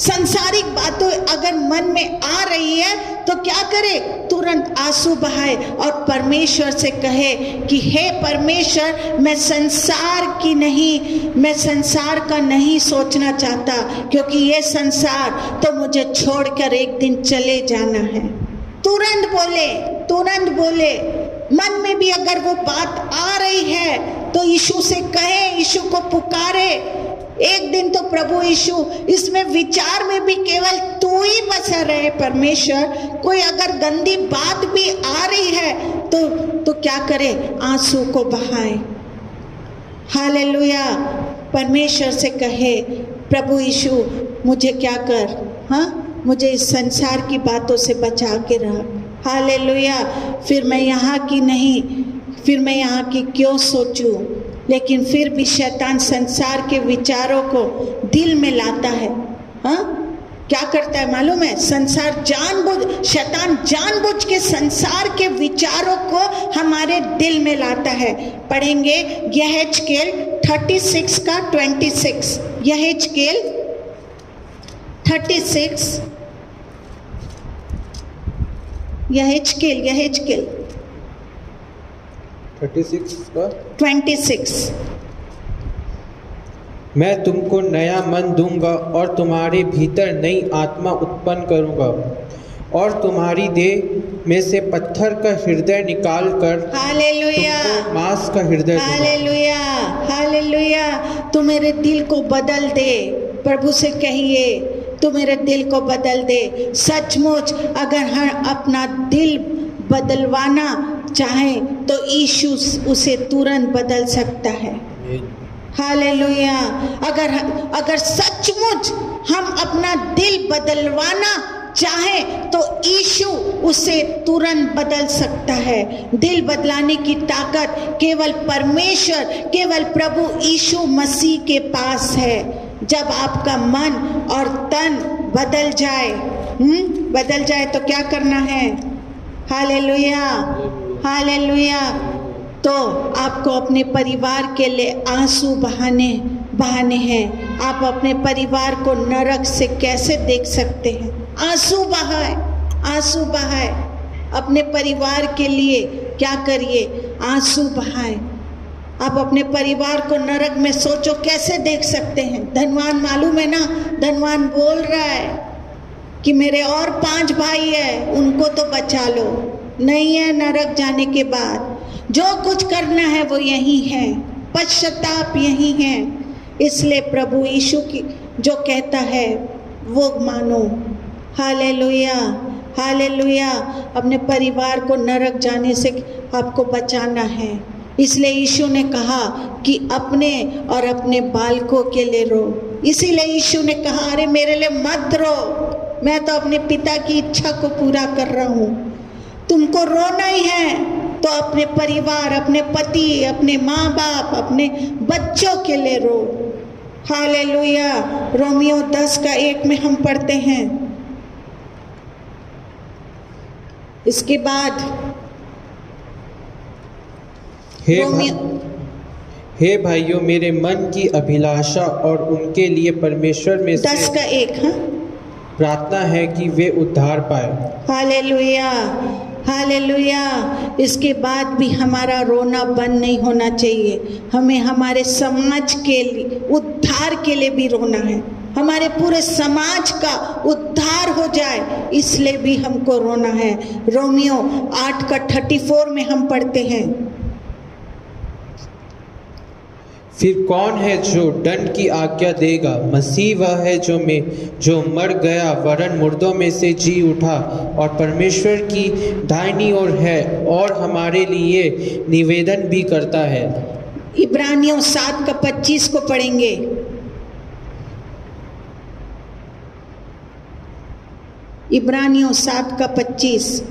संसारिक बातें अगर मन में आ रही है तो क्या करे, तुरंत आंसू बहाए और परमेश्वर से कहे कि हे परमेश्वर, मैं संसार की नहीं, मैं संसार का नहीं सोचना चाहता, क्योंकि ये संसार तो मुझे छोड़कर एक दिन चले जाना है। तुरंत बोले, तुरंत बोले। मन में भी अगर वो बात आ रही है तो यीशु से कहे, यीशु को पुकारे। एक दिन तो प्रभु यीशु इसमें विचार में भी केवल तू ही बसा रहे परमेश्वर। कोई अगर गंदी बात भी आ रही है तो क्या करे, आंसू को बहाए। हालेलुया। परमेश्वर से कहे, प्रभु यीशु मुझे क्या कर, हाँ, मुझे इस संसार की बातों से बचा के रख। हालेलुया। फिर मैं यहाँ की नहीं, फिर मैं यहाँ की क्यों सोचूं, लेकिन फिर भी शैतान संसार के विचारों को दिल में लाता है। हाँ, क्या करता है मालूम है, शैतान जानबूझ के संसार के विचारों को हमारे दिल में लाता है। पढ़ेंगे यहेजकेल 36 का 26। यहेजकेल 36, यहेजकेल 36 का 26। मैं तुमको नया मन दूंगा और तुम्हारे भीतर नई आत्मा उत्पन्न करूंगा और तुम्हारी देह में से पत्थर का हृदय निकाल कर हालेलुया, तुमको मांस का हृदय दूंगा। Hallelujah, hallelujah. तू मेरे दिल को बदल दे। प्रभु से कहिए, तू मेरे दिल को बदल दे। सचमुच अगर हम अपना दिल बदलवाना चाहे तो यीशु उसे तुरंत बदल सकता है। हालेलुया। अगर सचमुच हम अपना दिल बदलवाना चाहे तो यीशु उसे तुरंत बदल सकता है। दिल बदलाने की ताकत केवल परमेश्वर, केवल प्रभु यीशु मसीह के पास है। जब आपका मन और तन बदल जाए तो क्या करना है? Hallelujah, hallelujah. तो आपको अपने परिवार के लिए आंसू बहाने हैं। आप अपने परिवार को नरक से कैसे देख सकते हैं? आंसू बहाए। अपने परिवार के लिए क्या करिए? आंसू बहाए। आप अपने परिवार को नरक में सोचो कैसे देख सकते हैं? धनवान मालूम है ना, धनवान बोल रहा है कि मेरे और 5 भाई है, उनको तो बचा लो। नहीं है, नरक जाने के बाद जो कुछ करना है वो यही है, पश्चाताप यही है। इसलिए प्रभु यीशु की जो कहता है वो मानो। Hallelujah, hallelujah. अपने परिवार को नरक जाने से आपको बचाना है। इसलिए यीशु ने कहा कि अपने और अपने बालकों के लिए रो। इसीलिए यीशु ने कहा, अरे मेरे लिए मत रो, मैं तो अपने पिता की इच्छा को पूरा कर रहा हूँ। तुमको रोना ही है तो अपने परिवार, अपने पति, अपने माँ बाप, अपने बच्चों के लिए रो। हालेलुया। रोमियो 10 का 1 में हम पढ़ते हैं। इसके बाद हे भाइयों, मेरे मन की अभिलाषा और उनके लिए परमेश्वर में 10 का 1 प्रार्थना है कि वे उद्धार पाए। Hallelujah, hallelujah. इसके बाद भी हमारा रोना बंद नहीं होना चाहिए। हमें हमारे समाज के लिए उद्धार के लिए भी रोना है। हमारे पूरे समाज का उद्धार हो जाए, इसलिए भी हमको रोना है। रोमियो 8 का 34 में हम पढ़ते हैं। फिर कौन है जो दंड की आज्ञा देगा? मसीह वह है जो मर गया वरन मुर्दों में से जी उठा और परमेश्वर की दाहिनी ओर है और हमारे लिए निवेदन भी करता है। इब्रानियों 7 का 25 को पढ़ेंगे। इब्रानियों 7 का 25।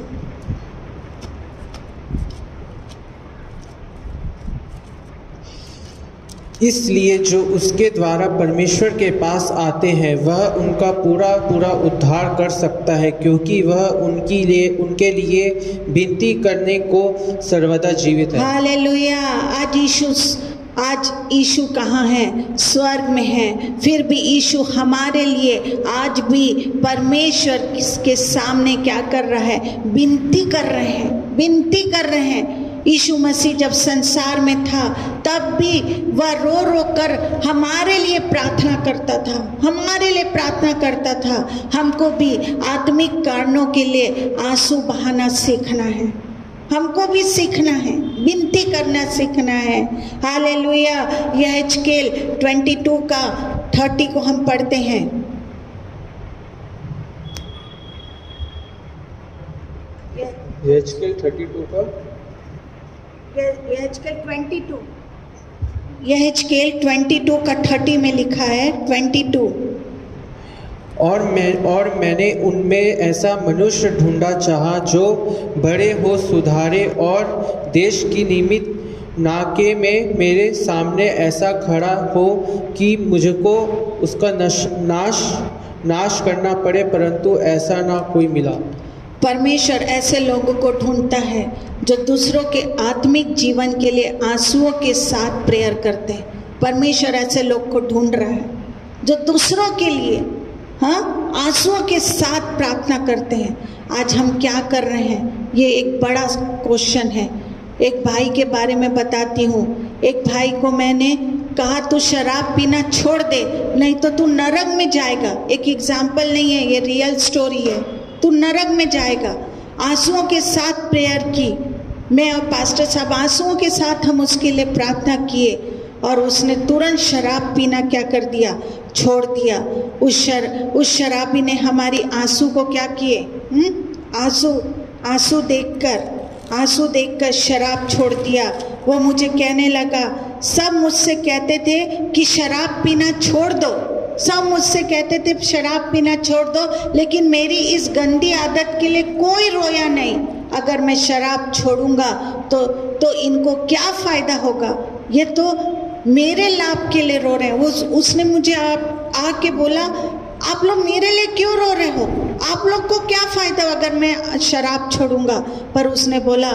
इसलिए जो उसके द्वारा परमेश्वर के पास आते हैं वह उनका पूरा उद्धार कर सकता है, क्योंकि वह उनके लिए विनती करने को सर्वदा जीवित है। हालेलुया। आज यीशु आज यीशु कहाँ है? स्वर्ग में है। फिर भी यीशु हमारे लिए आज भी परमेश्वर के सामने क्या कर रहा है? विनती कर रहे हैं, विनती कर रहे हैं। यीशु मसीह जब संसार में था तब भी वह रो रो कर हमारे लिए प्रार्थना करता था, हमारे लिए प्रार्थना करता था। हमको भी आत्मिक कारणों के लिए आंसू बहाना सीखना है, हमको भी सीखना है, विनती करना सीखना है। हालेलुया। यह एचकेल 22 का 30 को हम पढ़ते हैं। यह एचकेल 32 का यह एचकेल 22, यह एचकेल 22 का 30 में लिखा है 22। और मैंने उनमें ऐसा मनुष्य ढूंढा चाहा जो बड़े हो, सुधारे और देश की निमित्त नाके में मेरे सामने ऐसा खड़ा हो कि मुझको उसका नाश करना पड़े, परंतु ऐसा ना कोई मिला। परमेश्वर ऐसे लोगों को ढूंढता है जो दूसरों के आत्मिक जीवन के लिए आंसुओं के साथ प्रेयर करते हैं। परमेश्वर ऐसे लोग को ढूंढ रहा है जो दूसरों के लिए आंसुओं के साथ प्रार्थना करते हैं। आज हम क्या कर रहे हैं? ये एक बड़ा क्वेश्चन है। एक भाई के बारे में बताती हूँ। एक भाई को मैंने कहा तू शराब पीना छोड़ दे, नहीं तो तू नरक में जाएगा। एक एग्जाम्पल नहीं है, ये रियल स्टोरी है। तू नरक में जाएगा। आंसुओं के साथ प्रेयर की। मैं और पास्टर साहब आंसुओं के साथ हम उसके लिए प्रार्थना किए और उसने तुरंत शराब पीना क्या कर दिया? छोड़ दिया। उस शराबी ने हमारी आंसू को क्या किए? आंसू देखकर शराब छोड़ दिया। वो मुझे कहने लगा, सब मुझसे कहते थे कि शराब पीना छोड़ दो, सब मुझसे कहते थे शराब पीना छोड़ दो, लेकिन मेरी इस गंदी आदत के लिए कोई रोया नहीं। अगर मैं शराब छोड़ूंगा तो इनको क्या फायदा होगा? ये तो मेरे लाभ के लिए रो रहे हैं। उसने मुझे आके बोला, आप लोग मेरे लिए क्यों रो रहे हो? आप लोग को क्या फायदा अगर मैं शराब छोड़ूंगा? पर उसने बोला,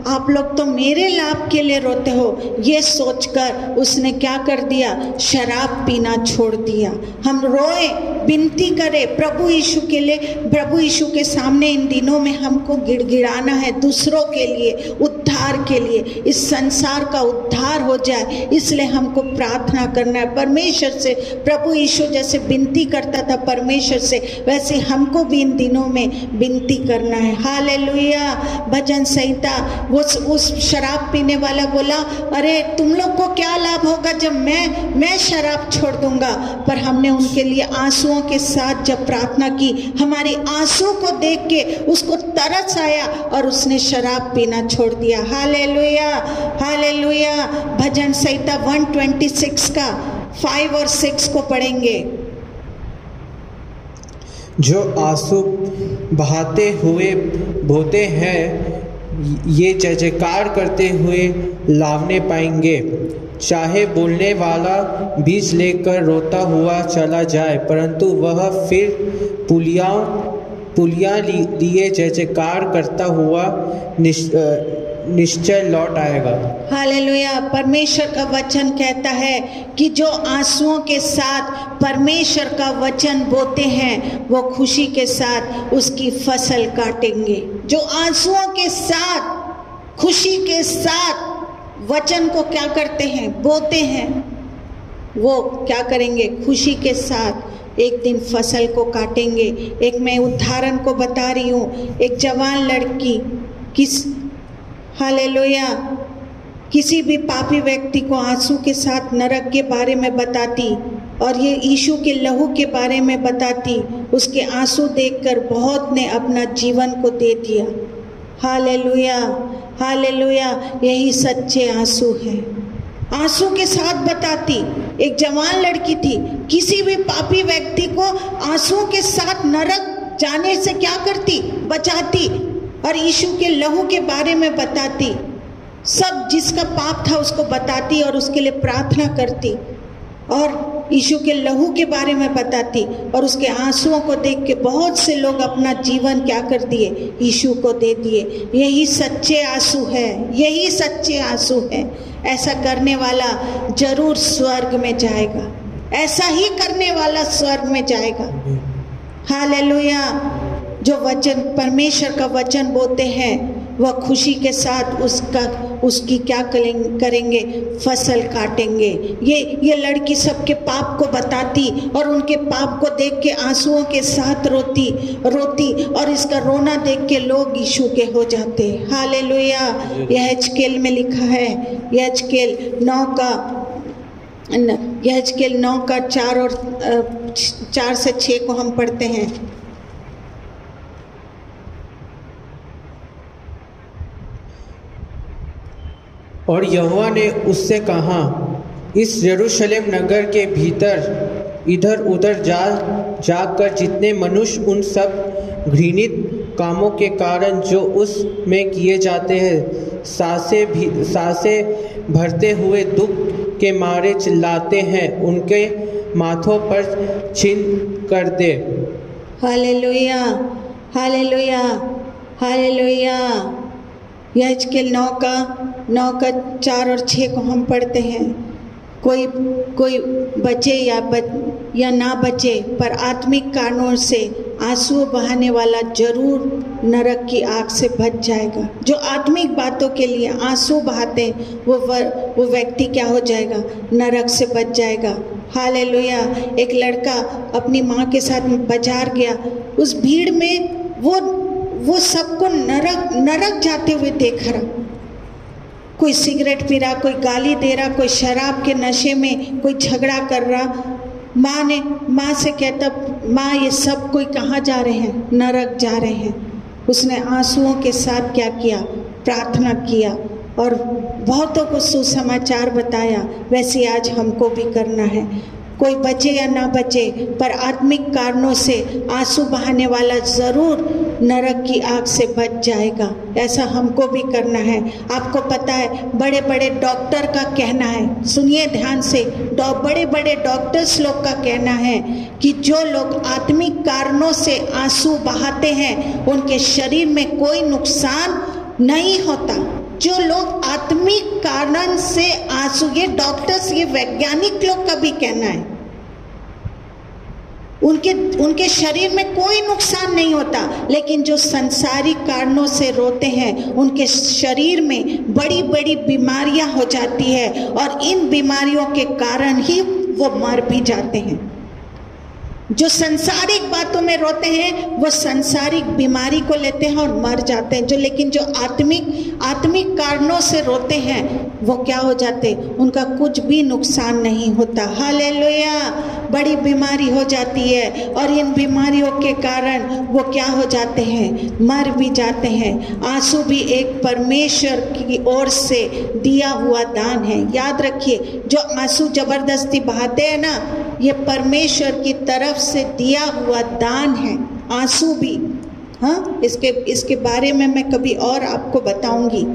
आप लोग तो मेरे लाभ के लिए रोते हो। ये सोचकर उसने क्या कर दिया? शराब पीना छोड़ दिया। हम रोए, विनती करें प्रभु यीशु के लिए। प्रभु यीशु के सामने इन दिनों में हमको गिड़गिड़ाना है दूसरों के लिए, उद्धार के लिए। इस संसार का उद्धार हो जाए, इसलिए हमको प्रार्थना करना है परमेश्वर से। प्रभु यीशु जैसे विनती करता था परमेश्वर से, वैसे हमको भी इन दिनों में विनती करना है। हालेलुया। भजन संहिता, उस शराब पीने वाला बोला, अरे तुम लोग को क्या लाभ होगा जब मैं शराब छोड़ दूंगा? पर हमने उनके लिए आंसुओं के साथ जब प्रार्थना की, हमारी आंसू को देख के उसको तरस आया और उसने शराब पीना छोड़ दिया। Hallelujah, hallelujah. भजन संहिता 126 का 5 और 6 को पढ़ेंगे। जो आंसू बहाते हुए बोते हैं, ये जय जयकार करते हुए लावने पाएंगे। चाहे बोलने वाला बीज लेकर रोता हुआ चला जाए, परंतु वह फिर पुलियां लिए जय जयकार करता हुआ निश्चय लौट आएगा। हालेलुया। परमेश्वर का वचन कहता है कि जो आंसुओं के साथ परमेश्वर का वचन बोते हैं, वो खुशी के साथ उसकी फसल काटेंगे। जो आंसुओं के साथ, खुशी के साथ वचन को क्या करते हैं? बोते हैं, वो क्या करेंगे? खुशी के साथ एक दिन फसल को काटेंगे। एक मैं उदाहरण को बता रही हूँ। एक जवान लड़की हालेलुया, किसी भी पापी व्यक्ति को आंसू के साथ नरक के बारे में बताती और ये यीशु के लहू के बारे में बताती, उसके आंसू देखकर बहुत ने अपना जीवन को दे दिया। Hallelujah, hallelujah. यही सच्चे आंसू हैं। आंसू के साथ बताती। एक जवान लड़की थी, किसी भी पापी व्यक्ति को आंसू के साथ नरक जाने से क्या करती? बचाती और यीशु के लहू के बारे में बताती। सब जिसका पाप था उसको बताती और उसके लिए प्रार्थना करती और यीशु के लहू के बारे में बताती। और उसके आंसुओं को देख के बहुत से लोग अपना जीवन क्या कर दिए? यीशु को दे दिए। यही सच्चे आंसू है, यही सच्चे आंसू है। ऐसा करने वाला जरूर स्वर्ग में जाएगा, ऐसा ही करने वाला स्वर्ग में जाएगा। हालेलुया। जो वचन परमेश्वर का वचन बोलते हैं वह खुशी के साथ उसकी क्या करेंगे, फसल काटेंगे। ये लड़की सबके पाप को बताती और उनके पाप को देख के आंसुओं के साथ रोती और इसका रोना देख के लोग यीशु के हो जाते। हालेलुया। यहेजकेल में लिखा है, यहेजकेल 9 का 4 से 6 को हम पढ़ते हैं। और यहोवा ने उससे कहा, इस यरूशलेम नगर के भीतर इधर उधर जाकर जितने मनुष्य उन सब घृणित कामों के कारण जो उसमें किए जाते हैं सांसें भरते हुए दुख के मारे चिल्लाते हैं, उनके माथों पर चिन्ह कर दे। Hallelujah, hallelujah, hallelujah. यहेजकेल 9 का 4 और 6 को हम पढ़ते हैं। कोई बचे या ना बचे, पर आत्मिक कारणों से आंसू बहाने वाला जरूर नरक की आग से बच जाएगा। जो आत्मिक बातों के लिए आंसू बहाते वो व्यक्ति क्या हो जाएगा, नरक से बच जाएगा। हालेलुया। एक लड़का अपनी माँ के साथ बाजार गया, उस भीड़ में वो सबको नरक जाते हुए देख रहा। कोई सिगरेट पी रहा, कोई गाली दे रहा, कोई शराब के नशे में कोई झगड़ा कर रहा। माँ से कहता, माँ ये सब कोई कहाँ जा रहे हैं, नरक जा रहे हैं। उसने आंसुओं के साथ क्या किया, प्रार्थना किया और बहुतों को सुसमाचार बताया। वैसे आज हमको भी करना है। कोई बचे या ना बचे, पर आत्मिक कारणों से आंसू बहाने वाला जरूर नरक की आग से बच जाएगा। ऐसा हमको भी करना है। आपको पता है, बड़े बड़े डॉक्टर का कहना है, सुनिए ध्यान से, बड़े बड़े डॉक्टर्स लोग का कहना है कि जो लोग आत्मिक कारणों से आंसू बहाते हैं उनके शरीर में कोई नुकसान नहीं होता। जो लोग आत्मिक कारण से आंसू, ये डॉक्टर्स, ये वैज्ञानिक लोग का भी कहना है, उनके शरीर में कोई नुकसान नहीं होता। लेकिन जो संसारिक कारणों से रोते हैं उनके शरीर में बड़ी बड़ी बीमारियां हो जाती है और इन बीमारियों के कारण ही वो मर भी जाते हैं। जो संसारिक बातों में रोते हैं वो संसारिक बीमारी को लेते हैं और मर जाते हैं। लेकिन जो आत्मिक कारणों से रोते हैं वो क्या हो जाते, उनका कुछ भी नुकसान नहीं होता। हालेलुया। बड़ी बीमारी हो जाती है और इन बीमारियों के कारण वो क्या हो जाते हैं, मर भी जाते हैं। आंसू भी एक परमेश्वर की ओर से दिया हुआ दान है। याद रखिए, जो आंसू जबरदस्ती बहाते हैं ना, ये परमेश्वर की तरफ से दिया हुआ दान है। आंसू भी, हाँ, इसके बारे में मैं कभी और आपको बताऊंगी।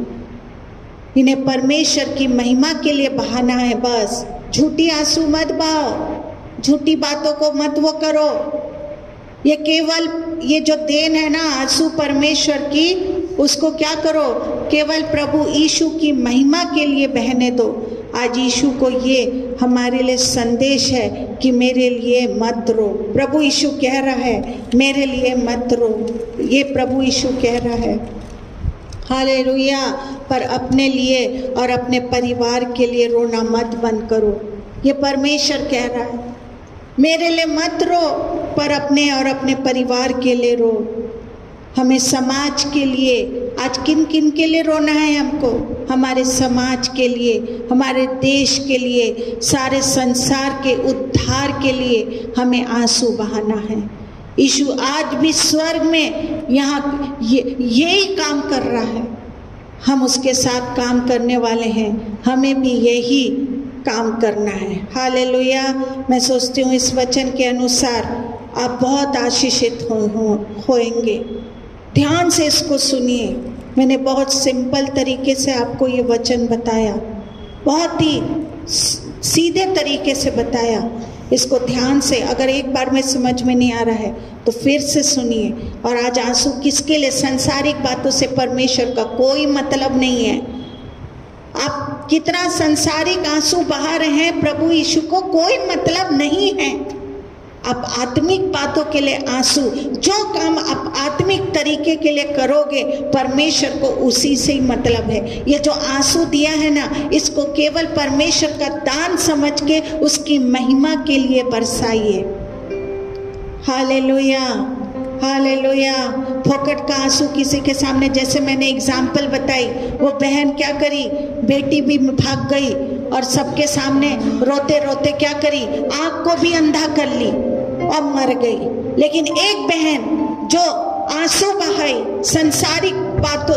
इन्हें परमेश्वर की महिमा के लिए बहाना है बस। झूठी आंसू मत बहाओ, झूठी बातों को मत वो करो। ये केवल ये जो देन है ना आंसू परमेश्वर की, उसको क्या करो, केवल प्रभु यीशु की महिमा के लिए बहने दो। आज यीशु को ये हमारे लिए संदेश है कि मेरे लिए मत रो। प्रभु यीशु कह रहा है, मेरे लिए मत रो। ये प्रभु यीशु कह रहा है। हालेलुया। पर अपने लिए और अपने परिवार के लिए रोना मत बंद करो। ये परमेश्वर कह रहा है, मेरे लिए मत रो, पर अपने और अपने परिवार के लिए रो। हमें समाज के लिए, आज किन किन के लिए रोना है हमको, हमारे समाज के लिए, हमारे देश के लिए, सारे संसार के उद्धार के लिए हमें आंसू बहाना है। यीशु आज भी स्वर्ग में यहाँ यही काम कर रहा है। हम उसके साथ काम करने वाले हैं, हमें भी यही काम करना है। हालेलुया। मैं सोचती हूँ इस वचन के अनुसार आप बहुत आशीषित होंगे। ध्यान से इसको सुनिए। मैंने बहुत सिंपल तरीके से आपको ये वचन बताया, बहुत ही सीधे तरीके से बताया। इसको ध्यान से, अगर एक बार में समझ में नहीं आ रहा है तो फिर से सुनिए। और आज आंसू किसके लिए, संसारिक बातों से परमेश्वर का कोई मतलब नहीं है। आप कितना संसारिक आंसू बहा रहे हैं, प्रभु यीशु को कोई मतलब नहीं है। आप आत्मिक बातों के लिए आंसू, जो काम आप आत्मिक तरीके के लिए करोगे परमेश्वर को उसी से ही मतलब है। ये जो आंसू दिया है ना, इसको केवल परमेश्वर का दान समझ के उसकी महिमा के लिए बरसाइए। Hallelujah, hallelujah. फोकट का आंसू किसी के सामने, जैसे मैंने एग्जाम्पल बताई, वो बहन क्या करी, बेटी भी भाग गई और सबके सामने रोते रोते क्या करी, आँख को भी अंधा कर ली और मर गई। लेकिन एक बहन जो आंसू बहाई, संसारिक बातों,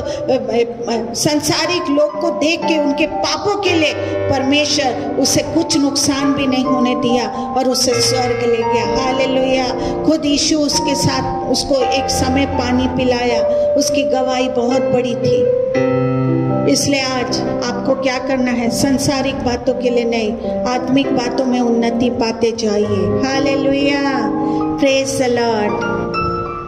संसारिक लोग को देख के उनके पापों के लिए परमेश्वर उसे कुछ नुकसान भी नहीं होने दिया और उसे स्वर्ग ले गया। हालेलुया। खुद यीशु उसके साथ उसको एक समय पानी पिलाया। उसकी गवाही बहुत बड़ी थी। इसलिए आज आपको क्या करना है, संसारिक बातों के लिए नहीं, आत्मिक बातों में उन्नति पाते जाइए। Hallelujah, praise the Lord,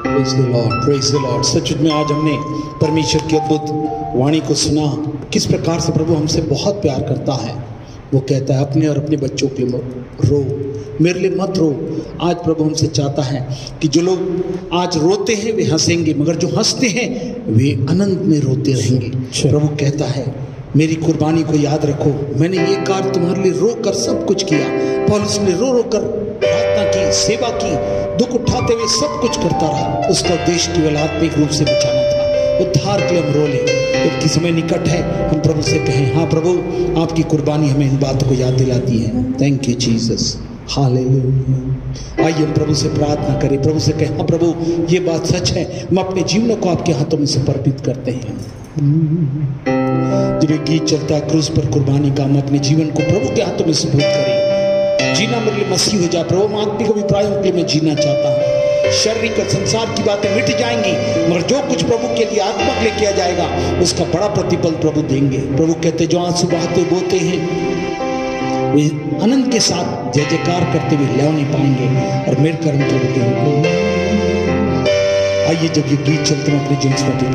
praise the Lord, praise the Lord. सचमुच में आज हमने परमेश्वर की अद्भुत वाणी को सुना, किस प्रकार से प्रभु हमसे बहुत प्यार करता है। वो कहता है अपने और अपने बच्चों के लिए रो, मेरे लिए मत रो। आज प्रभु हमसे चाहता है कि जो लोग आज रोते हैं वे हंसेंगे, मगर जो हंसते हैं वे आनंद में रोते रहेंगे। प्रभु कहता है मेरी कुर्बानी को याद रखो, मैंने ये कार्य तुम्हारे लिए रो कर सब कुछ किया। पौलुस ने रो रो कर प्रार्थना की, सेवा की, दुख उठाते हुए सब कुछ करता रहा। उसका उद्देश्य केवल आत्मिक रूप से बचाना था। उद्धार के लिए हम रो ले, जबकि समय निकट है हम प्रभु से कहें, हाँ प्रभु आपकी कुर्बानी हमें इन बातों को याद दिलाती है। Thank you Jesus, hallelujah. आइए हम प्रभु से प्रार्थना करें, प्रभु से कहें, हाँ प्रभु ये बात सच है, हम अपने जीवनों को आपके हाथों में समर्पित करते हैं। जब एक गीत चलता है क्रूस पर कुर्बानी का, हम अपने जीवन को प्रभु के हाथों में सुपुर्द करें। जीना मेरे लिए मसीह हो जाए प्रभु, आत्मिक अभिप्रायों के लिए मैं जीना चाहता हूँ। शारीरिक और संसार की बातें मिट जाएंगी, मगर जो कुछ प्रभु के लिए आत्मा के लिए किया जाएगा उसका बड़ा प्रतिफल प्रभु देंगे। प्रभु कहते जो आंसू बहाते बोते हैं वे आनंद के साथ जय जयकार करते हुए लय नहीं पाएंगे और मेरे कर्म प्रभु देंगे। आइए जब ये गीत चलते हैं अपने जीवन में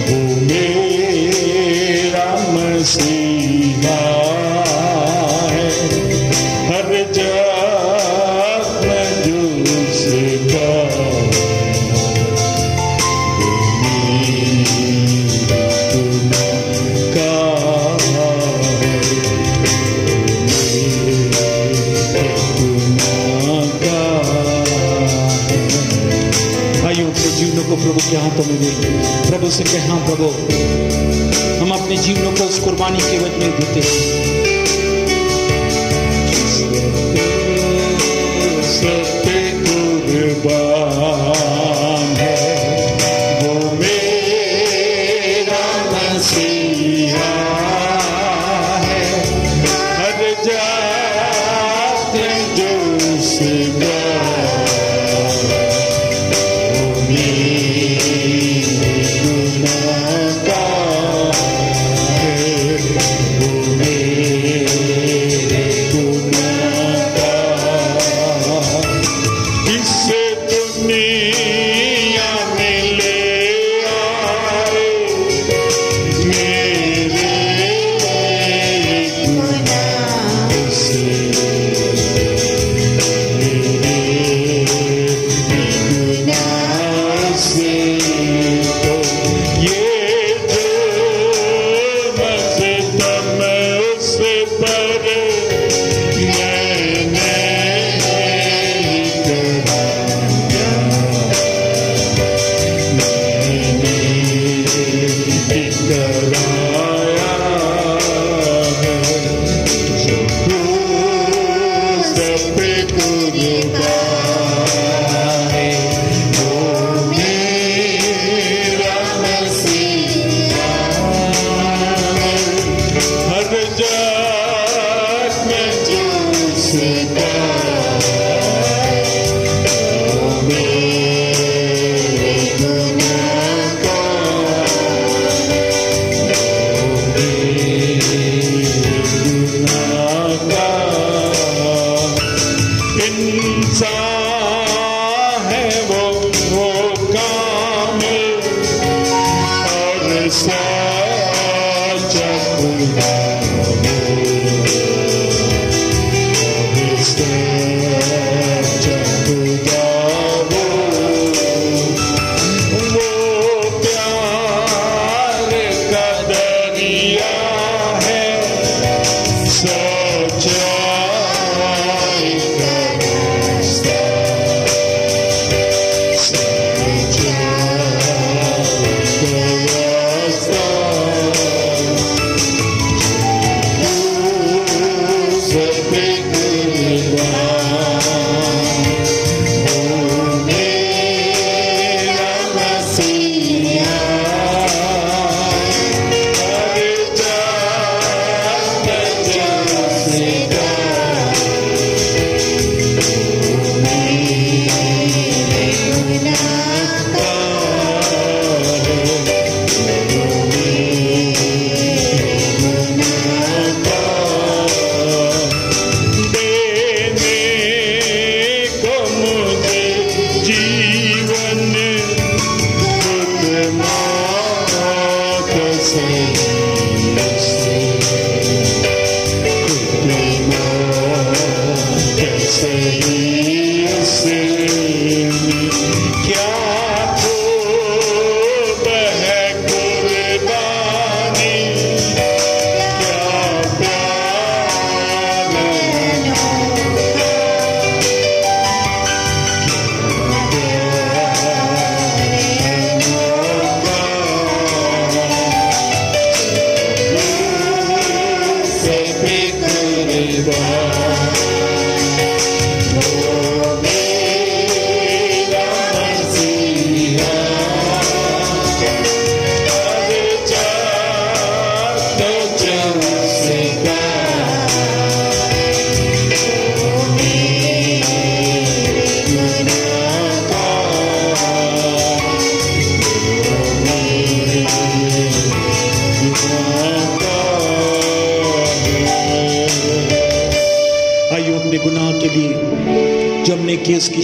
वो मेरा मसीहा है, हर जगह जो उसका प्रभु के हाथों में दे। प्रभु से कहें, हाँ प्रभु हम अपने जीवनों को उस कुर्बानी के वजह में देते हैं।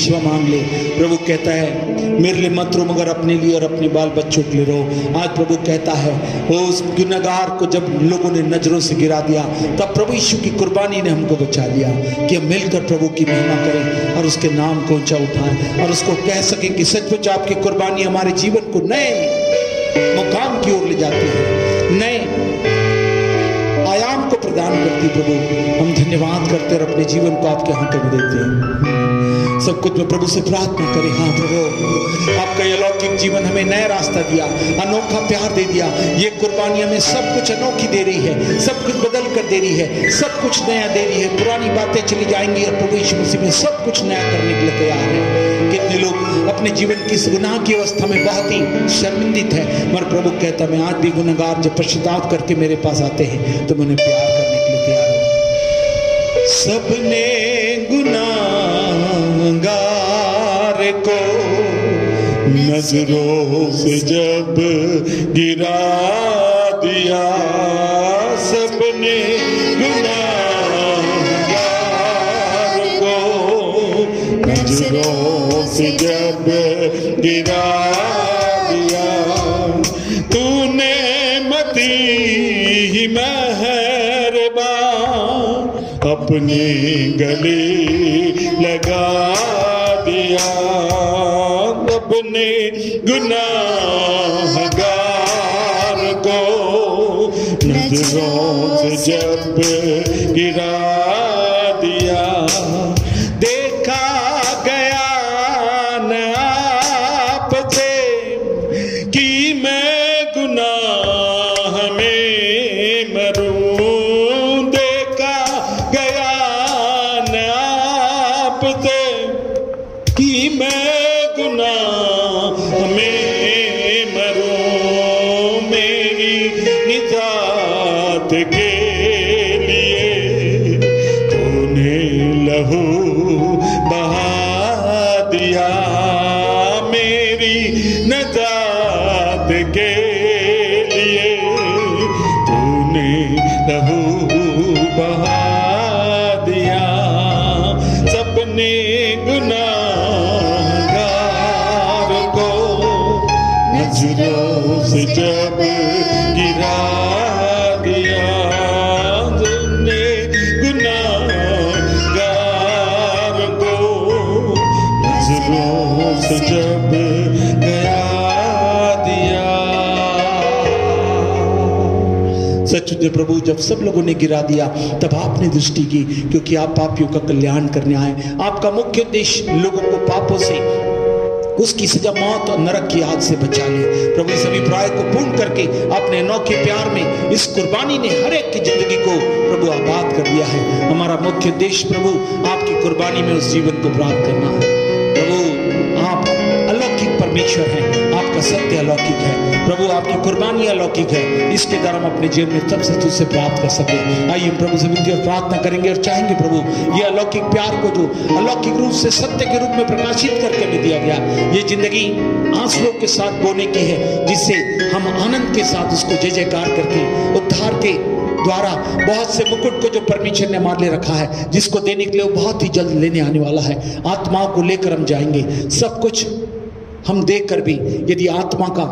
क्षमा मांग ले। प्रभु कहता है मेरे लिए मत रो मगर अपने लिए और अपने बाल बच्चों के लिए रो। आज प्रभु कहता है वो उस गुनहगार को जब लोगों ने नजरों से गिरा दिया तब प्रभु यीशु की कुर्बानी ने हमको बचा लिया कि हम मिलकर प्रभु की महिमा करें और उसके नाम को ऊंचा उठाएं और उसको कह सकें कि सचमुच आपकी कुर्बानी हमारे जीवन को नए मुकाम की ओर ले जाती है, नए आयाम को प्रदान करती। प्रभु हम धन्यवाद करते और अपने जीवन को आपके हाथों में देते हैं। सब कुछ में प्रभु से प्रार्थना करें। हाँ प्रभु आपका ये अलौकिक जीवन हमें नया रास्ता दिया, अनोखा प्यार दे दिया। ये कुर्बानी हमें सब कुछ अनोखी दे रही है, सब कुछ बदल कर दे रही है, सब कुछ नया दे रही है। पुरानी बातें चली जाएंगी और प्रभु यीशु मसीह में सब कुछ नया करने के लिए तैयार है। कितने लोग अपने जीवन की इस गुनाह की अवस्था में बहुत ही शर्मिंदित है, मगर प्रभु कहता मैं आज भी गुनहगार जब पश्चाताप करके मेरे पास आते हैं तो मैं उन्हें प्यार करने के लिए तैयार हूँ। सबने गुनाहगार को नजरों से जब गिरा दिया, सबने गुनाहगार को नजरों से जब गिरा दिया, तूने मती मेहरबान अपने गले लगा दिया, अपने गुनाहगार को नजरों से जब गिरा दिया, देखा गया न आपसे कि मैं गुनाह में मरूं, देखा गया न आपसे कि मैं गुनाह में मरूं, मेरी निजात के लिए तूने लहू बहा दिया, मेरी निजात के लिए तूने लहू बहा दिया, सबने नजरों से जब गिरा दिया, तुमने गुनाहगार को नजरों से जब गिरा दिया। सच में प्रभु जब सब लोगों ने गिरा दिया तब आपने दृष्टि की, क्योंकि आप पापियों का कल्याण करने आए। आपका मुख्य उद्देश्य लोगों को पापों से, उसकी सजा मौत और नरक की आग से बचा ले। प्रभु इस अभिप्राय को पूर्ण करके अपने अनोखे प्यार में इस कुर्बानी ने हर एक की जिंदगी को प्रभु आबाद कर दिया है। हमारा मुख्य उद्देश्य प्रभु आपकी कुर्बानी में उस जीवन को प्राप्त करना है। प्रभु आप अलौकिक परमेश्वर हैं, आपका सत्य अलौकिक है। प्रभु आपकी कुर्बानी अलौकिक है, इसके द्वारा हम अपने जीवन में तब से तुझसे प्राप्त कर सके। आइए प्रभु से विनती और प्रार्थना करेंगे और चाहेंगे प्रभु ये अलौकिक प्यार को जो अलौकिक रूप से सत्य के रूप में प्रकाशित करके हमें दिया गया, ये जिंदगी आंसुओं के साथ बोने की है, जिससे हम आनंद के साथ उसको जय जयकार करके उद्धार के द्वारा बहुत से मुकुट को जो परमेश्वर ने हमारे लिए रखा है, जिसको देने के लिए वो बहुत ही जल्द लेने आने वाला है, आत्माओं को लेकर हम जाएंगे। सब कुछ हम देकर भी यदि आत्मा का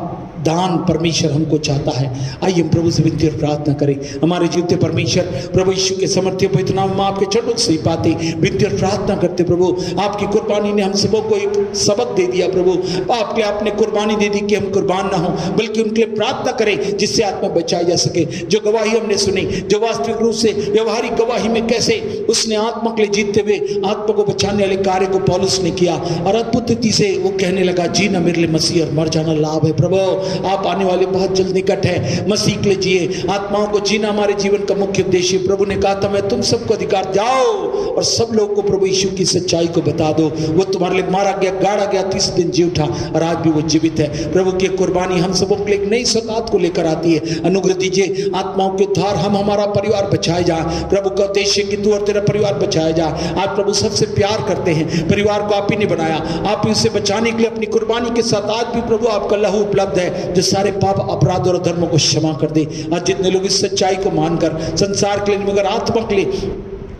दान परमेश्वर हमको चाहता है, आइए हम प्रभु से विनती और प्रार्थना करें। हमारे जीवते परमेश्वर प्रभु यीशु के समर्थ्य पवित्र नाम में आपके चरणों से ही पाते विनती और प्रार्थना करते। प्रभु आपकी कुर्बानी ने हम सबों को एक सबक दे दिया। प्रभु आपके आपने कुर्बानी दे दी कि हम कुर्बान ना हो, बल्कि उनके लिए प्रार्थना करें जिससे आत्मा बचाई जा सके। जो गवाही हमने सुनी, जो वास्तविक रूप से व्यवहारिक गवाही में कैसे उसने आत्मा के लिए जीतते हुए आत्मा को बचाने वाले कार्य को पौलुस ने किया, और अद्भुत रीति से वो कहने लगा जीना मेरे लिए मसीह और मर जाना लाभ है। प्रभु आप आने वाले बहुत जल्द निकट है, मसीह के लिए जिए, आत्माओं को जीना हमारे जीवन का मुख्य उद्देश्य। प्रभु ने कहा था मैं तुम सबको अधिकार जाओ और सब लोगों को प्रभु यीशु की सच्चाई को बता दो। वो तुम्हारे लिए मारा गया, गाड़ा गया, 30 दिन जी उठा और आज भी वो जीवित है। प्रभु की कुर्बानी हम सबों के लिए एक नई सौगात को लेकर आती है। अनुग्रह दीजिए आत्माओं के उद्धार, हम हमारा परिवार बचाए जाए। प्रभु का उद्देश्य कि तू और तेरा परिवार बचाया जाए। आज प्रभु सबसे प्यार करते हैं, परिवार को आप ही ने बनाया, आप ही उसे बचाने के लिए अपनी कुर्बानी के साथ आज भी प्रभु आपका लहू उपलब्ध है जो सारे पाप अपराध और धर्मों को क्षमा कर दे। आज जितने लोग इस सच्चाई को मानकर संसार के लिए मगर आत्मा के लिए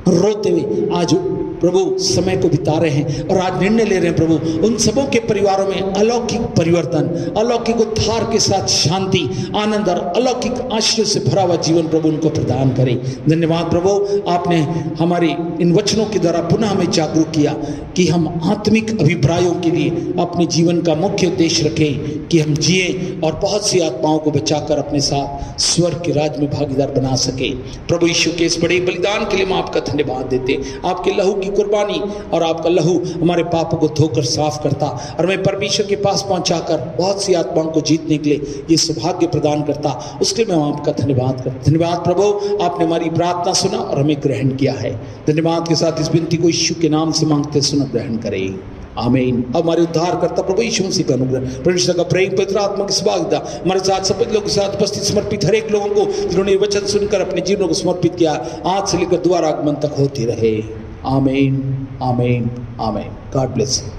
रोते हुए आज प्रभु समय को बिता रहे हैं और आज निर्णय ले रहे हैं प्रभु, उन सबों के परिवारों में अलौकिक परिवर्तन, अलौकिक उद्धार के साथ शांति, आनंद और अलौकिक आशीर्वाद से भरा हुआ जीवन प्रभु उनको प्रदान करे। धन्यवाद प्रभु, आपने हमारे इन वचनों के द्वारा पुनः हमें जागरूक किया कि हम आत्मिक अभिप्रायों के लिए अपने जीवन का मुख्य उद्देश्य रखें कि हम जिए और बहुत सी आत्माओं को बचाकर अपने साथ स्वर्ग के राज्य में भागीदार बना सके। प्रभु यीशु के इस बड़े बलिदान के लिए हम आपका धन्यवाद देते हैं। आपके लहू की कुर्बानी और आपका लहू हमारे पापों को धोकर साफ करता और हमें परमेश्वर के पास पहुंचाकर बहुत सी आत्माओं को जीतने के लिए ये सौभाग्य प्रदान करता, उसके लिए हम आपका धन्यवाद करते। धन्यवाद प्रभु, आपने हमारी प्रार्थना सुना और हमें ग्रहण किया है। धन्यवाद के साथ इस विनती को यीशु के नाम से मांगते सुना ग्रहण करें, आमीन। अब हमारे उद्धार करता प्रभु यीशु मसीह का अनुग्रह, परमेश्वर का प्रेम, पवित्र आत्मा की सुभागता हमारे साथ सब लोगों के साथ उपस्थित समर्पित हर एक लोगों को जिन्होंने वचन सुनकर अपने जीवनों को समर्पित किया, आज से लेकर द्वारा आगमन तक होती रहे। आमीन, आमीन, आमीन। God bless you.